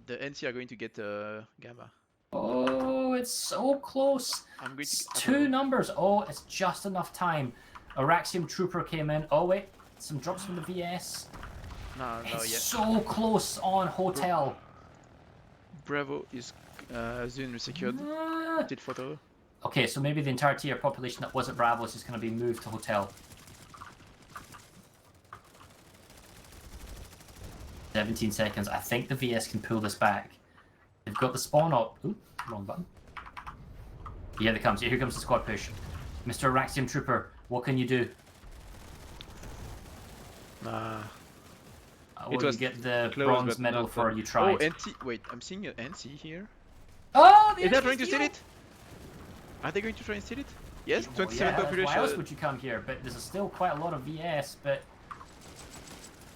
NC are going to get Gamma. Oh, it's so close. It's 2 numbers. Oh, it's just enough time. Araxium Trooper came in. Oh wait, some drops from the VS. It's so close on Hotel. Bravo is zone secured. Did photo. Okay, so maybe the entire TR population that wasn't Bravo is just going to be moved to Hotel. 17 seconds. I think the VS can pull this back. They've got the spawn up. Ooh, wrong button. Yeah, there comes. Here comes the squad push. Mr. Araxium Trooper, what can you do? It was get the bronze medal for you tried. Oh, NC. Wait, I'm seeing an NC here. Oh, is that trying to steal it? Are they going to try and steal it? Yes, 27 population. Why else would you come here? But there's still quite a lot of VS, but...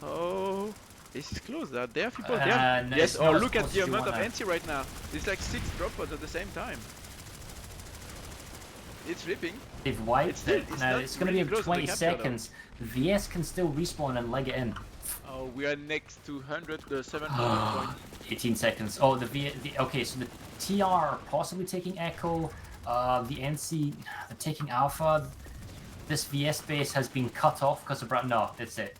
Oh, this is close. There are people there. No, yes, oh, look at the amount of NC right now. It's like 6 drop pods at the same time. It's flipping. They've wiped it. Now it's going to be 20 seconds. VS can still respawn and leg it in. Oh, we are next to 700 points. 18 seconds. Oh, okay, so the TR possibly taking Echo. The NC they're taking Alpha. This VS base has been cut off because of no, that's it.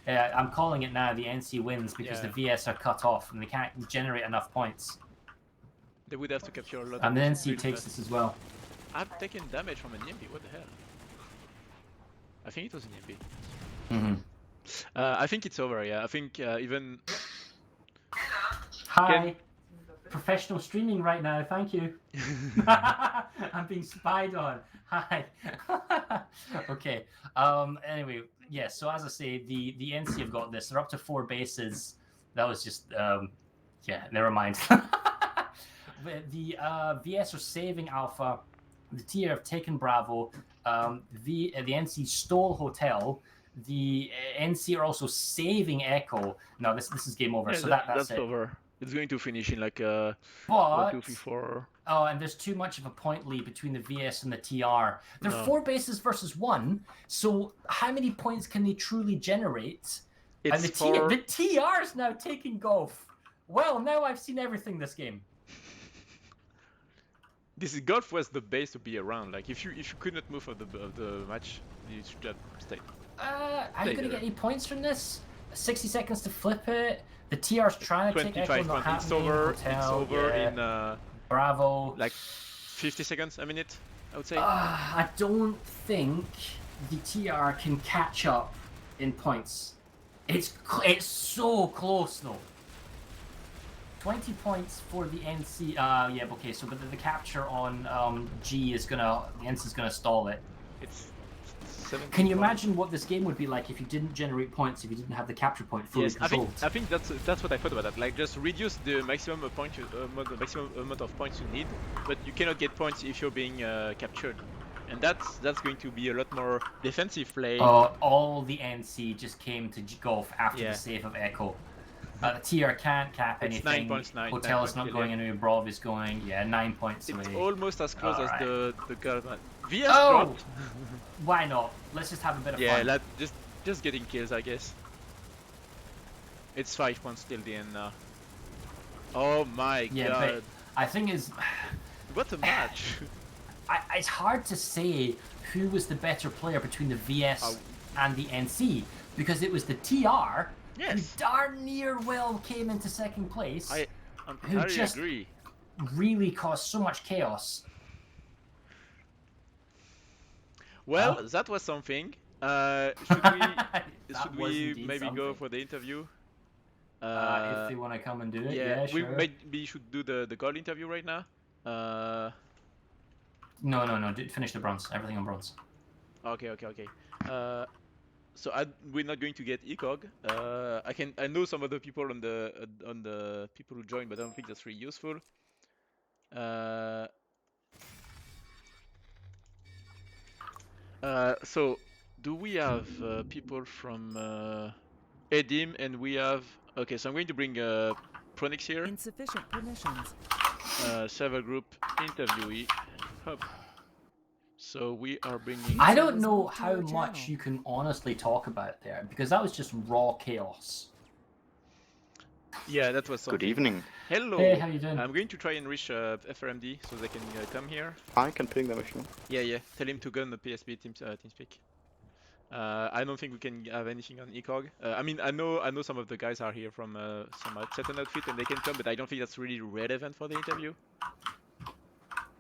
I'm calling it now. The NC wins because the VS are cut off and they can't generate enough points. They would have to capture a lot. And the NC takes this as well. I've taken damage from an EMP. What the hell? I think it was an EMP. Mm-hmm. I think it's over. Yeah, I think even. Hi. professional streaming right now. Thank you. I'm being spied on. Hi. Okay. Anyway, yeah. So as I say, the NC have got this. They're up to 4 bases. That was just yeah. Never mind. The VS are saving Alpha. The TR have taken Bravo. The NC stole Hotel. The NC are also saving Echo. No, this is game over. Yeah, So that's it. over. It's going to finish in like 1, But 2, 3, 4. oh, and there's too much of a point lead between the VS and the TR. They're No. 4 bases versus 1. So how many points can they truly generate? It's And the TR is now taking golf. Well, now I've seen everything this game. This golf was the base to be around. Like if you could not move of the match, you should have stayed. Are you gonna get any points from this? 60 seconds to flip it. The TR's trying to take Echo, not happening. It's over. Hotel, It's over yeah. in Bravo. like 50 seconds, a minute, I would say. I don't think the TR can catch up in points. It's so close though. 20 points for the NC. Yeah, okay. So, but the capture on G is gonna. The NC is gonna stall it. It's 7. Can you imagine what this game would be like if you didn't generate points, if you didn't have the capture point fully controlled? I think that's what I thought about that. Like just reduce the maximum maximum amount of points you need, but you cannot get points if you're being captured, and that's going to be a lot more defensive play. All the NC just came to golf after the save of Echo. The TR can't cap anything. 9 points. Hotel is not going anywhere. Brov is going. Yeah, 9 points away. It's almost as close as the Galvan. VS Oh! dropped. Why not? Let's just have a bit of Yeah, fun. like just getting kills, I guess. It's 5 points till the end now. Oh my god! But I think it's what a match. it's hard to say who was the better player between the VS and the NC because it was the TR. Yes. Who darn near well came into second place. I just agree. Really caused so much chaos. Well, that was something. Should we maybe go for the interview? If they want to come and do it, yeah, we sure. maybe should do the gold interview right now. No. Finish the bronze. Everything on bronze. Okay. So we're not going to get Ikorg. I know some other people on the people who joined, but I don't think that's really useful. So do we have people from EDIM, and we have okay. So I'm going to bring Pronix here. Insufficient permissions. Server group interviewee. Hub. So we are bringing. I don't know how much you can honestly talk about there because that was just raw chaos. Yeah, that was something. Good evening. Hello. Hey, how you doing? I'm going to try and reach FRMD so they can come here. I can ping them if you want. Yeah. Tell him to go on the PSP TeamSpeak. I don't think we can have anything on Ikorg. I mean, I know some of the guys are here from some certain outfit and they can come, but I don't think that's really relevant for the interview.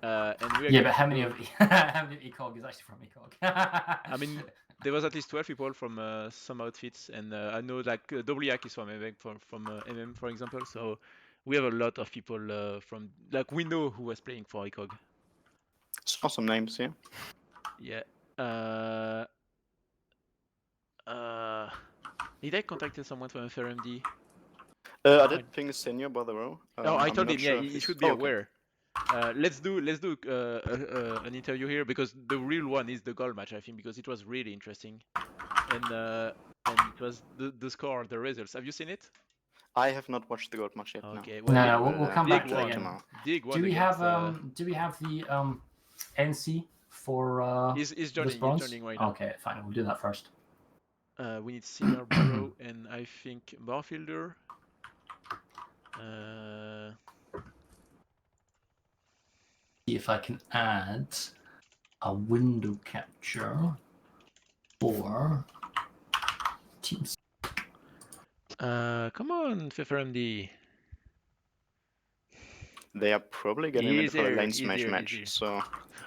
And we but how many of Ikorg is actually from Ikorg? I mean, there was at least 12 people from some outfits, and I know like Dobliak is from MM, for example. So we have a lot of people from like we know who was playing for Ikorg. Saw some names, yeah. Yeah. Did I contact someone from FRMD? I did ping a senior by the row. No, I told him. Sure Yeah, he should be aware. Let's do an interview here because the real one is the goal match, I think, because it was really interesting, and it was the score, the results. Have you seen it? I have not watched the gold match yet. Okay. No. Well, we'll come back to one. it again. Dig one. Do we have the NC for He's joining right now. Okay, fine. We'll do that first. We need Senior Barrow and I think Barfielder. See if I can add a window capture for Teams. Come on, FRMD. They are probably getting in for a lane smash match, so.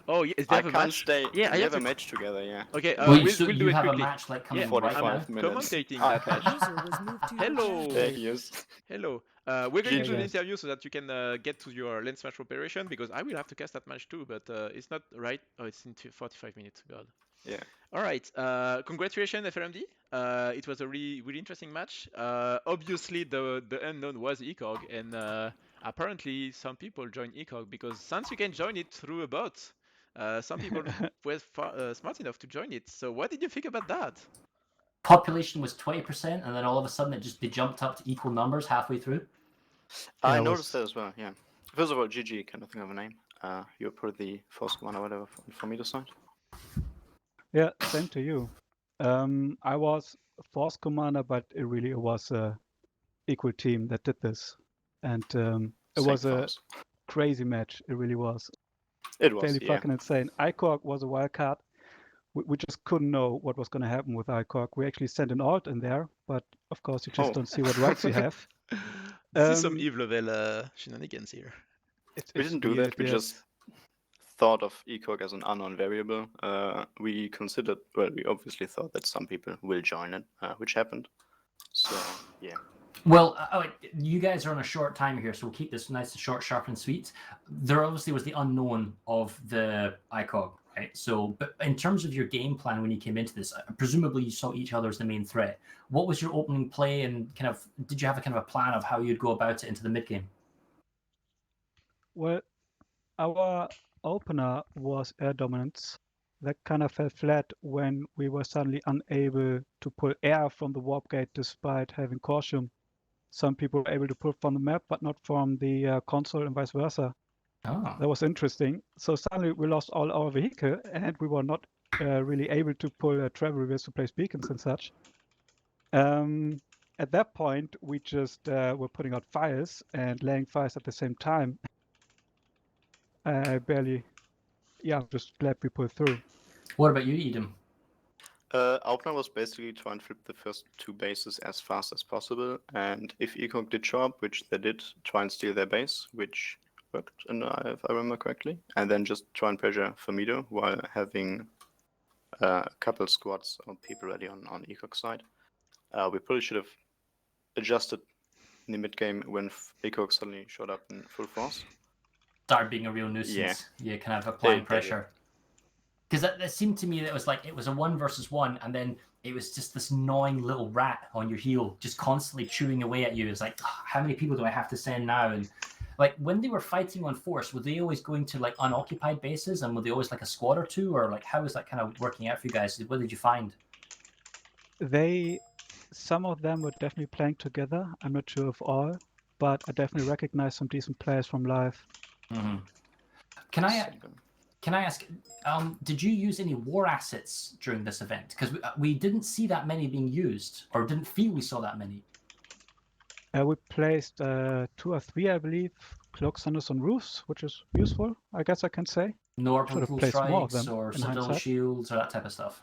Oh, yeah, I can't stay. Yeah, we have a match together, yeah. Okay, we'll do you it have quickly. a match like coming Yeah, right 45 now? minutes. Commentating that match. User was moved to your Hello. channel. There he is. Hello. We're going to do an Yes. interview so that you can get to your lens smash operation, because I will have to cast that match too, but it's not right. Oh, it's in 45 minutes. God. Yeah. All right. Congratulations, FRMD. It was a really interesting match. Obviously, the unknown was Ikorg, and apparently some people joined Ikorg because since you can join it through a bot, some people were smart enough to join it. So what did you think about that? Population was 20%, and then all of a sudden they jumped up to equal numbers halfway through. I noticed that as well, yeah. First of all, GG, can I think of a name? You put the first one or whatever for me to sign. Yeah, same to you. I was Force Commander, but it was a equal team that did this. And it was a crazy match. It really was. It was, fairly yeah. fucking insane. Ikorg was a wild card. We just couldn't know what was going to happen with Ikorg. We actually sent an alt in there, but of course you just don't see what rights you have. This is some Eve level shenanigans here. We didn't do that. We just thought of Ikorg as an unknown variable. We considered, well, we obviously thought that some people will join it, which happened. So, yeah. Well, you guys are on a short time here, so we'll keep this nice and short, sharp, and sweet. There obviously was the unknown of the Ikorg, right? So, but in terms of your game plan when you came into this, presumably you saw each other as the main threat. What was your opening play, and kind of did you have a kind of a plan of how you'd go about it into the mid game? Well, our opener was air dominance. That kind of fell flat when we were suddenly unable to pull air from the warp gate despite having caution. Some people were able to pull from the map, but not from the console and vice versa. Oh. That was interesting. So suddenly we lost all our vehicle and we were not really able to pull travel reveals to place beacons and such. At that point, we just were putting out fires and laying fires at the same time. Just glad we pulled through. What about you, EDIM? Our plan was basically try and flip the first two bases as fast as possible, and if Ikorg did show up, which they did, try and steal their base, which worked, if I remember correctly, and then just try and pressure Famido while having a couple squads of people ready on Ikorg's side. We probably should have adjusted in the mid game when Ikorg suddenly showed up in full force. Started being a real nuisance. Yeah, kind of applying pressure. Because that seemed to me that it was a 1 versus 1, and then it was just this gnawing little rat on your heel, just constantly chewing away at you. It's like, oh, how many people do I have to send now? And like when they were fighting on force, were they always going to like unoccupied bases, and were they always like a squad or two, or like how was that kind of working out for you guys? What did you find? Some of them were definitely playing together. I'm not sure of all, but I definitely recognize some decent players from live. Mm-hmm. Can I ask, did you use any war assets during this event? Because we didn't see that many being used, or didn't feel we saw that many. We placed 2 or 3, I believe, cloak centers on roofs, which is useful, I guess I can say. No orbital strikes or sentinel shields or that type of stuff?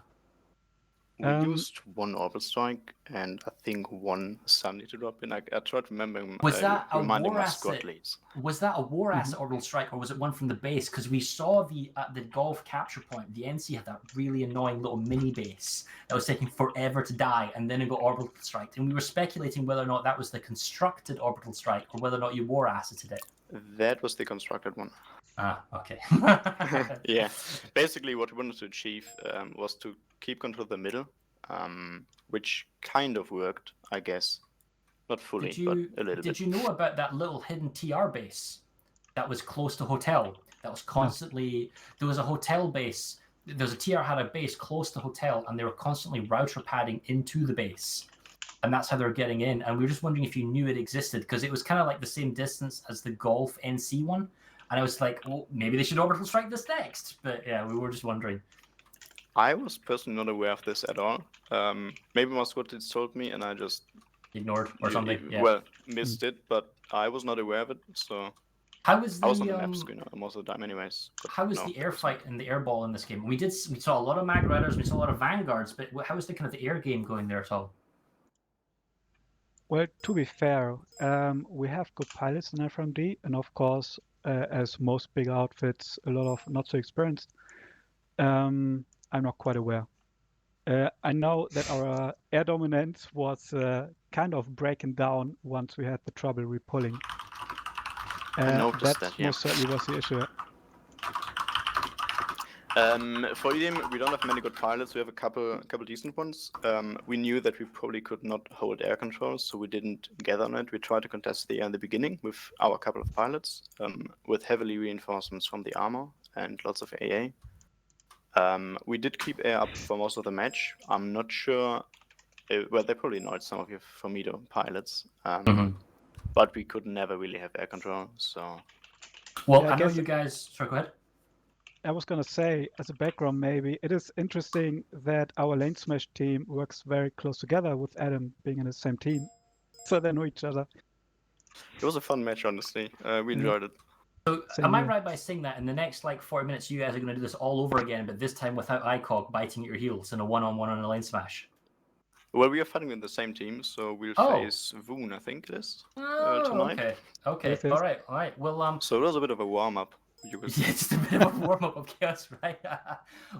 We used 1 orbital strike and I think 1 Sunday to drop in. I tried remembering. Was that a war asset? Was that a war asset orbital strike, or was it one from the base? Because we saw at the golf capture point, the NC had that really annoying little mini base that was taking forever to die, and then it got orbital strike. And we were speculating whether or not that was the constructed orbital strike, or whether or not you war asseted it. That was the constructed one. Ah, okay. Yeah, basically what we wanted to achieve was to keep control of the middle, which kind of worked, I guess. Not fully, but a little bit. Did you know about that little hidden TR base that was close to hotel? That was constantly... There was a hotel base. There was a TR had a base close to hotel, and they were constantly router padding into the base. And that's how they were getting in. And we were just wondering if you knew it existed, because it was kind of like the same distance as the Golf NC one. And I was like, well, maybe they should orbital strike this next. But yeah, we were just wondering. I was personally not aware of this at all. Maybe my squad told me and I just... ignored or something, yeah. Well, missed it, but I was not aware of it, so... How was the... I was on the map screen most of the time anyways. How was the air fight and the air ball in this game? We saw a lot of Mag Riders, we saw a lot of Vanguards, but how was the kind of the air game going there at all? Well, to be fair, we have good pilots in FRMD, and of course, as most big outfits, a lot of not so experienced. I'm not quite aware. I know that our air dominance was kind of breaking down once we had the trouble repulling. I noticed That that, yeah. most certainly was the issue. For EDIM, we don't have many good pilots. We have a couple decent ones. We knew that we probably could not hold air control, so we didn't gather on it. We tried to contest the air in the beginning with our couple of pilots, with heavily reinforcements from the armor and lots of AA. We did keep air up for most of the match. I'm not sure. Well, they probably annoyed some of your Formido pilots, but we could never really have air control. So, well, Yeah, I I know guess- you guys. Sorry, go ahead. I was gonna say, as a background, maybe it is interesting that our lane smash team works very close together with Adam being in the same team, so they know each other. it was a fun match, honestly. We enjoyed it. So, Same am I here. right by saying that in the next like 40 minutes, you guys are going to do this all over again, but this time without Ikorg biting at your heels in a one-on-one on a lane smash? Well, we are fighting in the same team, so we'll Oh. face Voon, I think it is, Oh, tonight. okay, Yes, yes. all right. Well, So it was a bit of a warm-up. You could say. yeah, just a bit of a warm-up of chaos, right?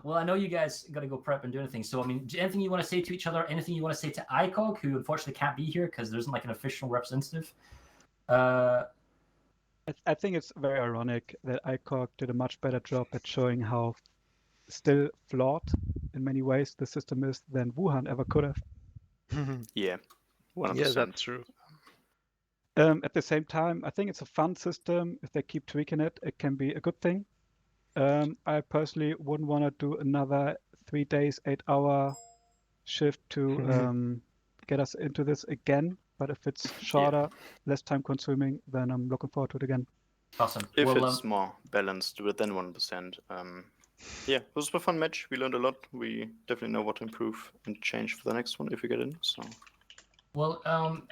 Well, I know you guys got to go prep and do anything. So, I mean, anything you want to say to each other? Anything you want to say to Ikorg, who unfortunately can't be here because there isn't like an official representative? I think it's very ironic that Ikorg did a much better job at showing how still flawed in many ways the system is than Wuhan ever could have. Yeah, 100%. Yeah, that's true. At the same time, I think it's a fun system. If they keep tweaking it, it can be a good thing. I personally wouldn't want to do another 3 days, 8-hour shift to get us into this again. But if it's shorter, less time consuming, then I'm looking forward to it again. Awesome. If well, it's more balanced within 1%. Yeah, it was a fun match. We learned a lot. We definitely know what to improve and change for the next one if we get in. So.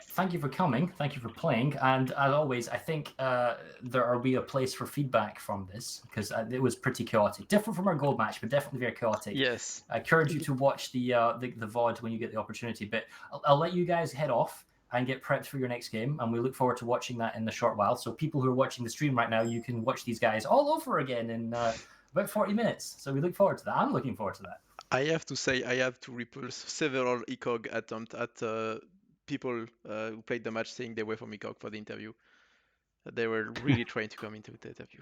Thank you for coming. Thank you for playing. And as always, I think there will be a place for feedback from this because it was pretty chaotic. Different from our gold match, but definitely very chaotic. Yes. I encourage you to watch the VOD when you get the opportunity. But I'll let you guys head off and get prepped for your next game. And we look forward to watching that in a short while. So people who are watching the stream right now, you can watch these guys all over again in about 40 minutes. So we look forward to that. I'm looking forward to that. I have to say, I have to repulse several Ikorg attempts at people who played the match saying they were from Ikorg for the interview. They were really trying to come into the interview.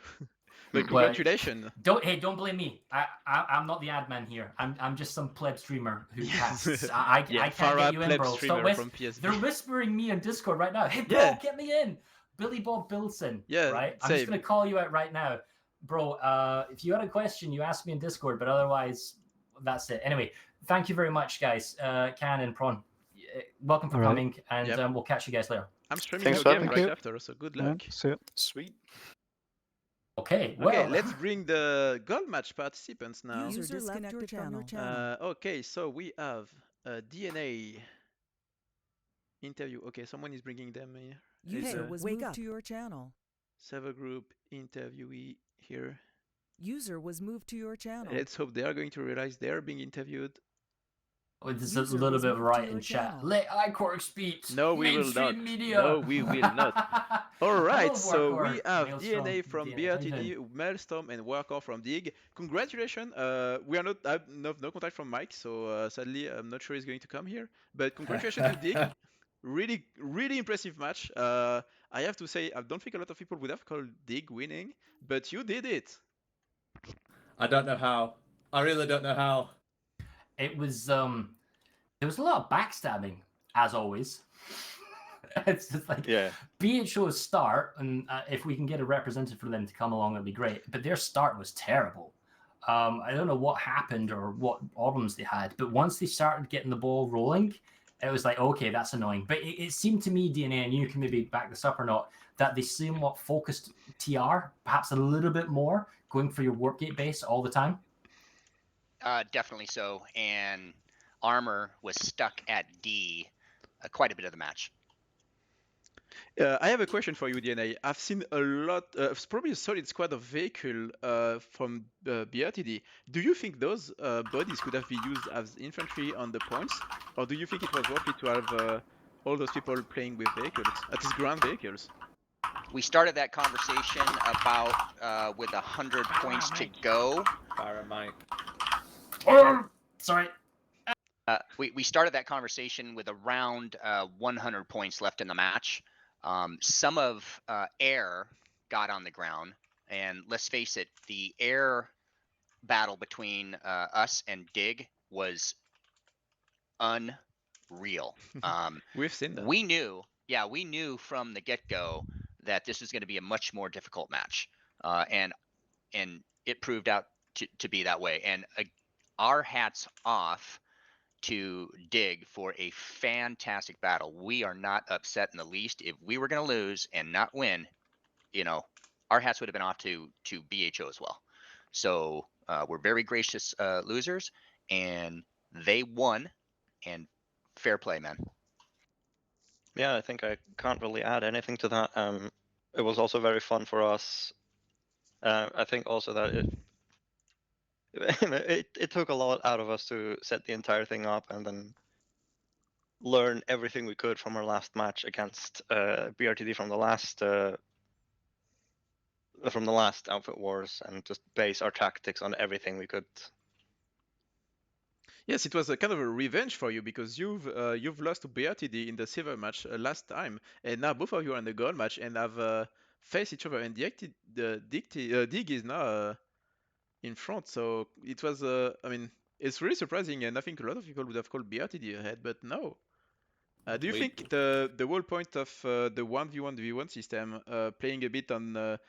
But congratulations. Don't blame me. I'm not the admin here. I'm just some pleb streamer who casts. I can't Fara, get you in, pleb bro. streamer from PSV. They're whispering me on Discord right now. Hey, bro, Yeah. get me in. Billy Bob Bilson. Yeah, right. I'm same. just gonna call you out right now, bro. If you had a question, you ask me in Discord. But otherwise, that's it. Anyway, thank you very much, guys. Can and Prawn, welcome for All right. coming, and we'll catch you guys later. I'm streaming Thanks your for game having right me. after, so good Yeah, luck. see ya. Sweet. Okay. Well, Okay, let's bring the gold match participants now. User disconnected from your channel. Okay, so we have a DNA interview. Okay, someone is bringing them here. User Is was a moved to your channel. server group interviewee here. User was moved to your channel. Let's hope they are going to realize they are being interviewed. there's User a little was bit of moved to right your in chat. channel. Let Ikorg speak. No, we will Mainstream not. Media. No, we will not. All right, Hello, so Workhorse. we have Maelstrom. DNA from DNA. How you BRTD, Maelstrom, and Workhorse from Dig. Congratulations. We are not. I have no contact from Mike, so sadly I'm not sure he's going to come here. But congratulations to Dig. Really impressive match. I have to say, I don't think a lot of people would have called Dig winning, but you did it. I don't know how. I really don't know how. It was there was a lot of backstabbing, as always. It's just like Yeah. BHO's start, and if we can get a representative for them to come along, that'd be great. But their start was terrible. I don't know what happened or what problems they had, but once they started getting the ball rolling, it was like, okay, that's annoying. But it seemed to me, DNA, and you can maybe back this up or not, that they somewhat focused TR, perhaps a little bit more, going for your warp gate base all the time. Definitely so. And Armor was stuck at D quite a bit of the match. I have a question for you, DNA. I've seen a lot, probably a solid squad of vehicle from BRTD. Do you think those bodies could have been used as infantry on the points? Or do you think it was worth it to have all those people playing with vehicles, at least ground vehicles? We started that conversation about with 100 points to go. Fara, Mike. Sorry. we started that conversation with around 100 points left in the match. Some of air got on the ground, and let's face it, the air battle between us and Dig was unreal. We've seen that. We knew from the get-go that this was going to be a much more difficult match, and it proved out to be that way. And our hats off to Dig for a fantastic battle. We are not upset in the least. If we were going to lose and not win, our hats would have been off to BHO as well. So we're very gracious losers, and they won, and fair play, man. Yeah, I think I can't really add anything to that. It was also very fun for us. I think also that it took a lot out of us to set the entire thing up and then learn everything we could from our last match against BRTD from the last Outfit Wars, and just base our tactics on everything we could. Yes, it was a kind of a revenge for you because you've lost to BRTD in the silver match last time, and now both of you are in the gold match and have faced each other. And Dig is now in front, so it was. I mean, it's really surprising, and I think a lot of people would have called BRTD ahead, but no. Do you think the whole point of the 1v1v1 system, playing a bit on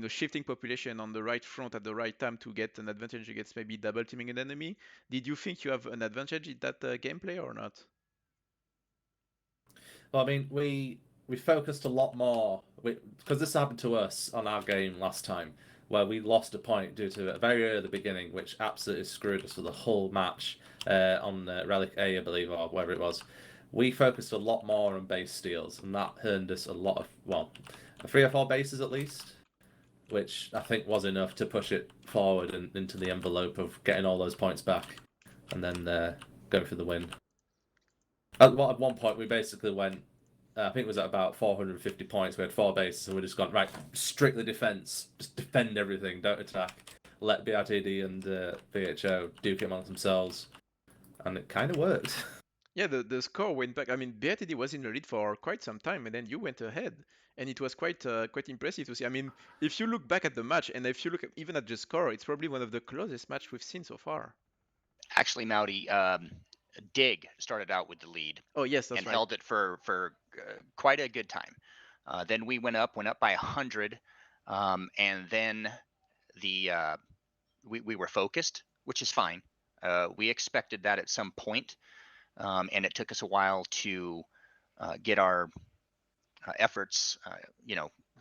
shifting population on the right front at the right time to get an advantage against maybe double teaming an enemy, did you think you have an advantage in that gameplay or not? Well, I mean, we focused a lot more because this happened to us on our game last time, where we lost a point due to a very early beginning, which absolutely screwed us for the whole match on Relic A, I believe, or wherever it was. We focused a lot more on base steals, and that earned us a lot of, 3 or 4 bases at least, which I think was enough to push it forward and into the envelope of getting all those points back, and then going for the win. At one point, we basically went, I think it was at about 450 points. We had 4 bases, and we just gone, right, strictly defense. Just defend everything, don't attack. Let BRTD and VHO duke it amongst themselves. And it kind of worked. Yeah, the score went back. I mean, BRTD was in the lead for quite some time, and then you went ahead, and it was quite impressive to see. I mean, if you look back at the match, and if you look even at the score, it's probably one of the closest match we've seen so far. Actually, Mouty, Dig started out with the lead. Oh yes, that's and right. held it for quite a good time. Then we went up by 100, and then we were focused, which is fine. We expected that at some point, and it took us a while to get our efforts,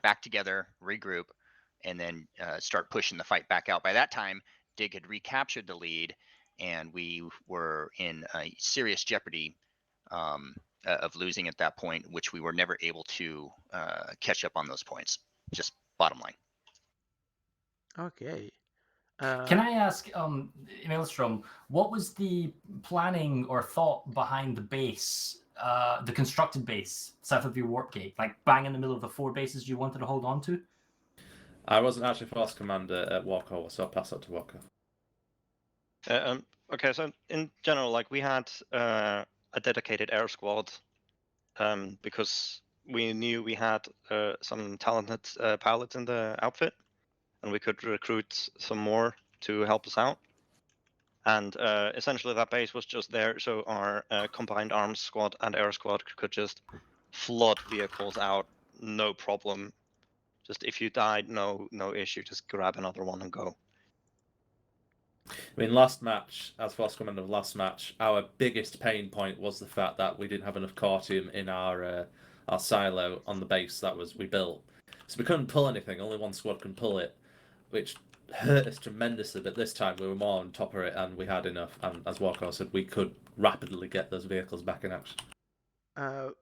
back together, regroup, and then start pushing the fight back out. By that time, Dig had recaptured the lead, and we were in serious jeopardy of losing at that point, which we were never able to catch up on those points. Just bottom line. Okay. Can I ask, Maelstrom, what was the planning or thought behind the base, the constructed base south of your warp gate, like bang in the middle of the 4 bases you wanted to hold on to? I wasn't actually force commander at Walker, so I'll pass that to Walker. Okay, so in general, like, we had a dedicated air squad because we knew we had some talented pilots in the outfit, and we could recruit some more to help us out. And essentially that base was just there so our combined arms squad and air squad could just flood vehicles out, no problem. Just if you died, no issue, just grab another one and go. I mean, last match, as force commander of last match, our biggest pain point was the fact that we didn't have enough Cortium in our silo on the base that we built. So we couldn't pull anything, only one squad can pull it, which hurt us tremendously, but this time we were more on top of it and we had enough, and as Walker said, we could rapidly get those vehicles back in action.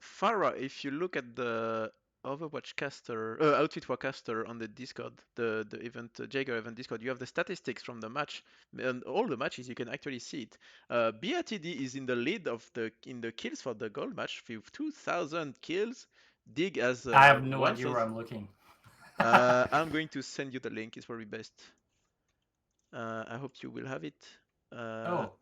Fara, if you look at the Overwatch caster, Outfit War caster on the Discord, the event Jaeger event Discord, you have the statistics from the match, and all the matches you can actually see it. BRTD is in the lead in the kills for the gold match with 2,000 kills. Dig has I have no idea where I'm looking. I'm going to send you the link. It's probably best. I hope you will have it. Oh,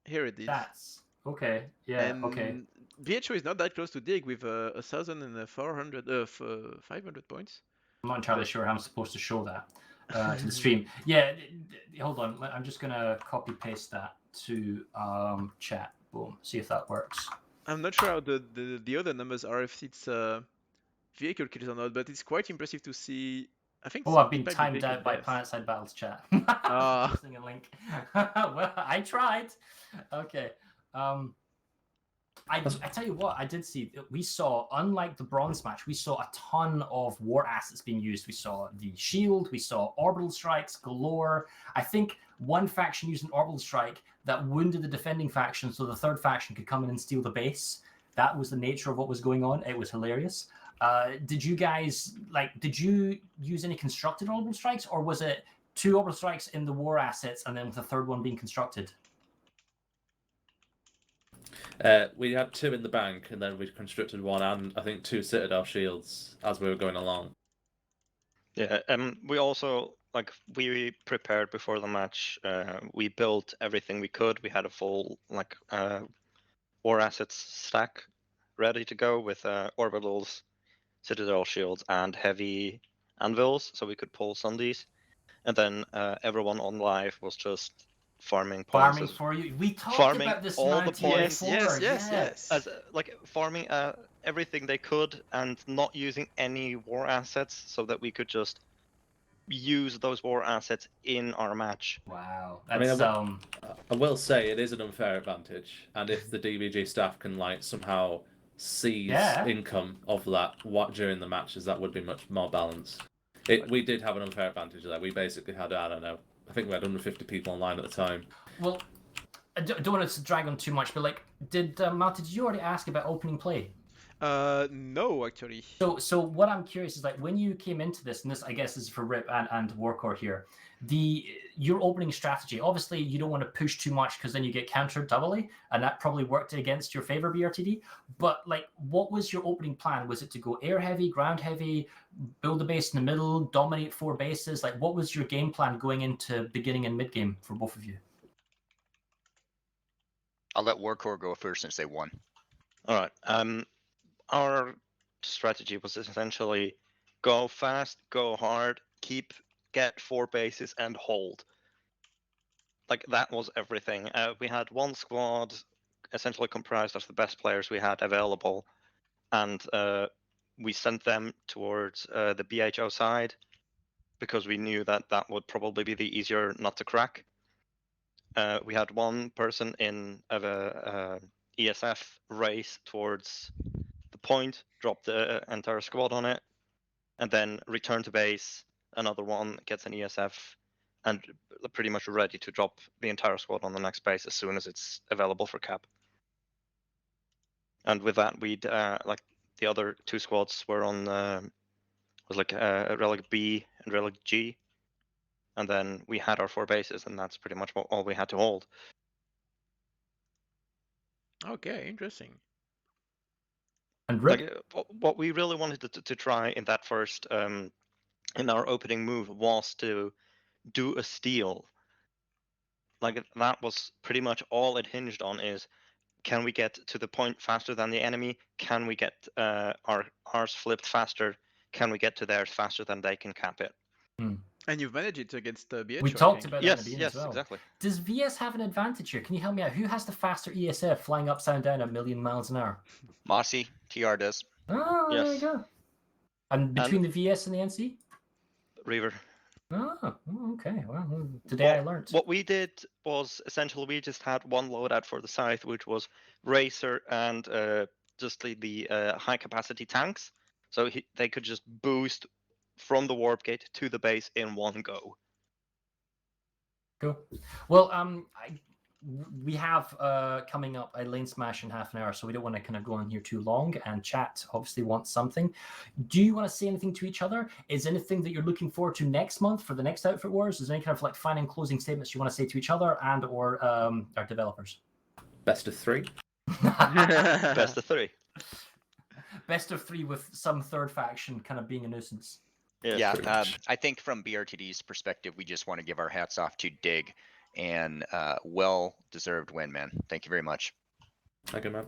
here it is. that's Okay. Yeah. And Okay. BHO is not that close to Dig with 1,400, 500 points. I'm not entirely But- sure how I'm supposed to show that to the stream. Yeah. Hold on. I'm just gonna copy paste that to chat. Boom. See if that works. I'm not sure how the other numbers are, if it's vehicle kills or not, but it's quite impressive to see. I think Oh, I've been it might be timed vehicle out by deaths. Planetside Battles chat. Ah. Posting a link. Well, I tried. Okay. I tell you what, I did see. We saw, unlike the bronze match, we saw a ton of war assets being used. We saw the shield, we saw orbital strikes galore. I think one faction used an orbital strike that wounded the defending faction, so the third faction could come in and steal the base. That was the nature of what was going on. It was hilarious. Did you guys did you use any constructed orbital strikes, or was it 2 orbital strikes in the war assets and then with the third one being constructed? We had 2 in the bank, and then we constructed 1 and I think 2 Citadel shields as we were going along. Yeah, we also we prepared before the match. We built everything we could. We had a full war assets stack ready to go with orbitals, Citadel shields, and heavy anvils, so we could pull Sundays. And then everyone on live was just farming points. Farming for you. We talked farming about this all the amount points. before. Yes. As farming everything they could and not using any war assets, so that we could just use those war assets in our match. Wow. I mean, That's I will say it is an unfair advantage, and if the DVG staff can somehow seize income of that during the matches, that would be much more balanced. We did have an unfair advantage there. We basically had, I don't know, I think we had 150 people online at the time. Well, I don't want to drag on too much, but did Malte, did you already ask about opening play? No, actually. So what I'm curious is when you came into this, and this I guess is for Rip and Warcore here, your opening strategy. Obviously, you don't want to push too much because then you get countered doubly, and that probably worked against your favor, BRTD. But what was your opening plan? Was it to go air heavy, ground heavy, build a base in the middle, dominate 4 bases? What was your game plan going into beginning and mid game for both of you? I'll let Warcore go first since they won. All right. Our strategy was essentially go fast, go hard, get 4 bases, and hold. That was everything. We had 1 squad essentially comprised of the best players we had available, and we sent them towards the BHO side because we knew that would probably be the easier nut to crack. We had 1 person in a ESF race towards the point, drop the entire squad on it, and then return to base. Another 1 gets an ESF and pretty much ready to drop the entire squad on the next base as soon as it's available for cap. And with that, we'd the other 2 squads were on was Relic B and Relic G, and then we had our 4 bases, and that's pretty much all we had to hold. Okay, interesting. And Rip? What we really wanted to try in that first in our opening move was to do a steal. That was pretty much all it hinged on, is can we get to the point faster than the enemy? Can we get ours flipped faster? Can we get to theirs faster than they can cap it? And you've managed it against BHO. We talked about that at the beginning yes, as well. Exactly. Does VS have an advantage here? Can you help me out? Who has the faster ESF flying upside down at 1,000,000 miles an hour? Mossy, TR does. Oh, Yes. there you go. And between the VS and the NC? Reaver. Oh, okay. Well, today I learned. What we did was essentially we just had 1 loadout for the scythe, which was Racer and just the high capacity tanks. So they could just boost from the warp gate to the base in 1 go. Cool. Well, we have coming up a lane smash in half an hour, so we don't want to kind of go on here too long, and chat obviously wants something. Do you want to say anything to each other? Is anything that you're looking forward to next month for the next Outfit Wars? Is there any kind of final closing statements you want to say to each other and or our developers? Best of 3. Best of 3. Best of 3 with some third faction kind of being a nuisance. Yeah, I think from BRTD's perspective, we just want to give our hats off to Dig, and well-deserved win, man. Thank you very much. Thank you, man.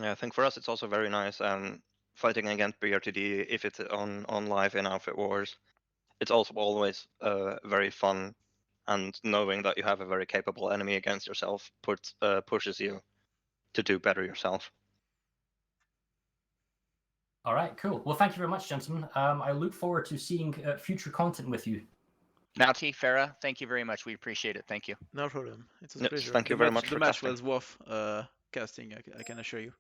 Yeah, I think for us it's also very nice fighting against BRTD if it's on live in Outfit Wars. It's also always very fun, and knowing that you have a very capable enemy against yourself pushes you to do better yourself. All right, cool. Well, thank you very much, gentlemen. I look forward to seeing future content with you. Naughty, Fara, thank you very much. We appreciate it. Thank you. No problem. It's a Yes, pleasure. thank you The very match, much the for match casting. was worth casting. I can assure you.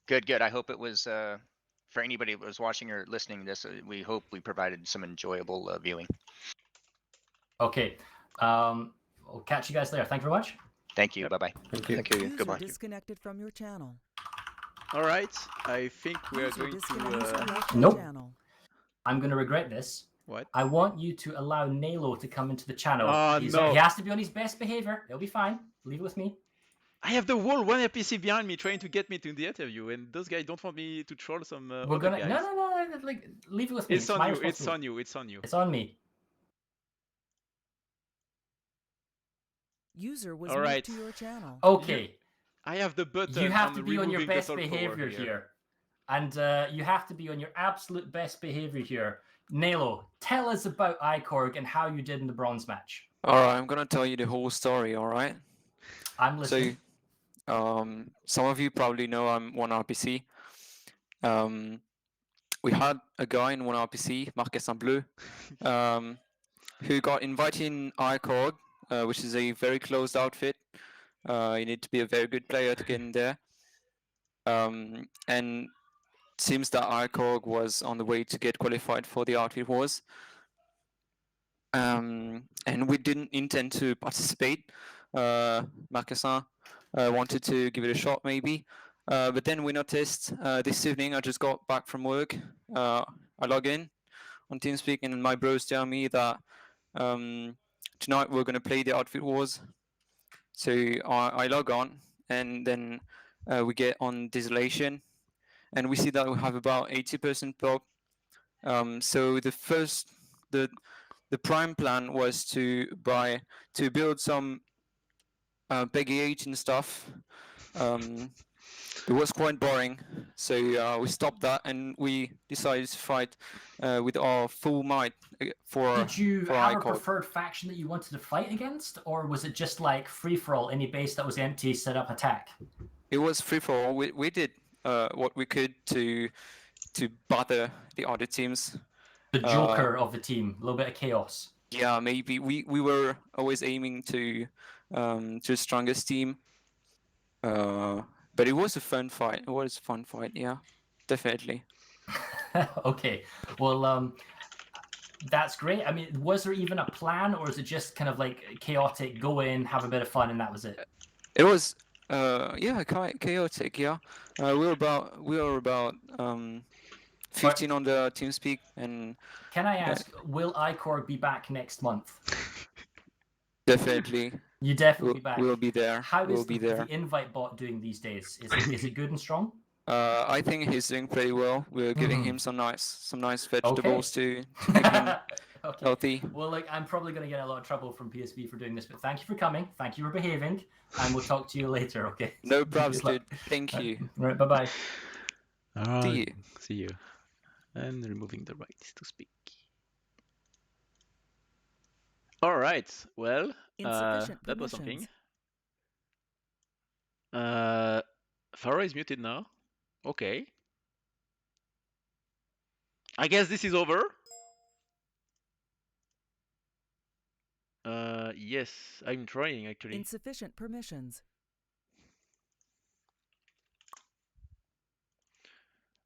Good, good. I hope it was for anybody that was watching or listening to this. We hope we provided some enjoyable viewing. Okay. I'll catch you guys there. Thank you very much. Thank you. Bye-bye. Thank you. Thank you. User Goodbye. disconnected from your channel. All right. I think we are User going disconnected to. from your Nope. channel. I'm going to regret this. What? I want you to allow Nalo to come into the channel. Oh, no. He has to be on his best behavior. He'll be fine. Leave it with me. I have the whole one NPC behind me trying to get me to the interview, and those guys don't want me to troll some We're other gonna guys. no. Like, leave it with me. It's on my you. It's responsibility. on you. It's on you. It's on me. User was All moved right. to your channel. Okay. I have the button. You have to be on removing your the best talk behavior over here. And you have to be on your absolute best behavior here. Nalo, tell us about Ikorg and how you did in the bronze match. Alright, I'm gonna tell you the whole story, alright? I'm listening. So, some of you probably know I'm one RPC. We had a guy in one RPC, Marquez en Bleu, who got invited in Ikorg, which is a very closed outfit. You need to be a very good player to get in there. And it seems that Ikorg was on the way to get qualified for the Outfit Wars. And we didn't intend to participate. Marquesin wanted to give it a shot maybe. But then we noticed this evening, I just got back from work. I log in on TeamSpeak and my bros tell me that tonight we're going to play the Outfit Wars. So I log on and then we get on Desolation and we see that we have about 80% pop. So the prime plan was to build some Peggy 18 stuff. It was quite boring, so we stopped that and we decided to fight with our full might for Did you for have a Ikorg. preferred faction that you wanted to fight against, or was it just like free for all? Any base that was empty, set up attack. It was free for all. We did what we could to bother the other teams. The Joker of the team, a little bit of chaos. Yeah, maybe we were always aiming to the strongest team. But it was a fun fight. It was a fun fight. Yeah, definitely. Okay, well, that's great. I mean, was there even a plan, or is it just kind of like chaotic? Go in, have a bit of fun, and that was it. It was yeah, quite chaotic. Yeah, we were about 15 on the TeamSpeak, and Can I ask, will Ikorg be back next month? definitely You definitely be back. we'll be there. How we'll is be the there. invite bot doing these days? Is it good and strong? I think he's doing pretty well. We're giving him some nice vegetables to keep him Okay. healthy. Well, look, I'm probably going to get a lot of trouble from PSV for doing this, but thank you for coming. Thank you for behaving, and we'll talk to you later. Okay. No problems, Good luck. dude. Thank you. All right. Bye bye. See you. See you. And removing the rights to speak. All right. Well, Insufficient that was something. permissions. Fara is muted now. Okay. I guess this is over. Yes, I'm trying actually. Insufficient permissions.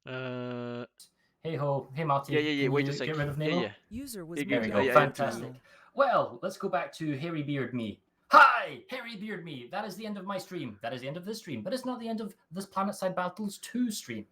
Hey ho. Hey Marty. Yeah. Can Wait you a sec. get rid of Yeah, Nemo? yeah. User was Yeah, There we moved go. I have to- Fantastic. Well, let's go back to Hairy Beard Me. Hi, Hairy Beard Me. That is the end of my stream. That is the end of this stream. But it's not the end of this Planetside Battles 2 stream.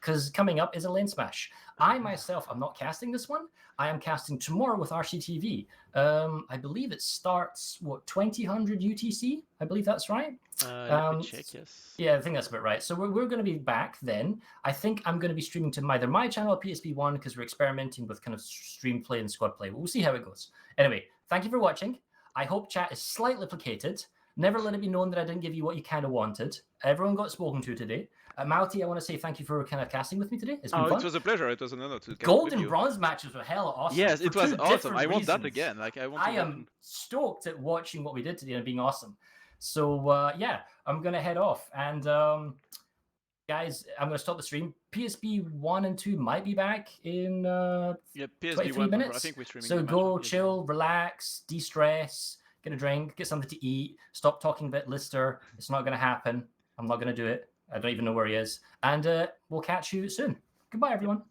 Because coming up is a lane smash. I myself am not casting this one. I am casting tomorrow with RCTV. I believe it starts, 2000 UTC? I believe that's right. Let me check, yes. Yeah, I think that's about right. So we're going to be back then. I think I'm going to be streaming to either my channel or PSP1 because we're experimenting with kind of stream play and squad play. We'll see how it goes. Anyway, thank you for watching. I hope chat is slightly placated. Never let it be known that I didn't give you what you kind of wanted. Everyone got spoken to today. Mauti, I want to say thank you for kind of casting with me today. It's been fun. It was a pleasure. It was an honor to cast Gold with and you. bronze matches were hella awesome. Yes, it for was two awesome. different I want that reasons. again. Like I am stoked at watching what we did today and being awesome. So yeah, I'm gonna head off. And guys, I'm gonna stop the stream. PSB 1 and 2 might be back in PSB 23 1, minutes. I think we're streaming So the match go on PSB. chill, relax, de-stress, get a drink, get something to eat. Stop talking about Lister. It's not gonna happen. I'm not gonna do it. I don't even know where he is. And we'll catch you soon. Goodbye, everyone.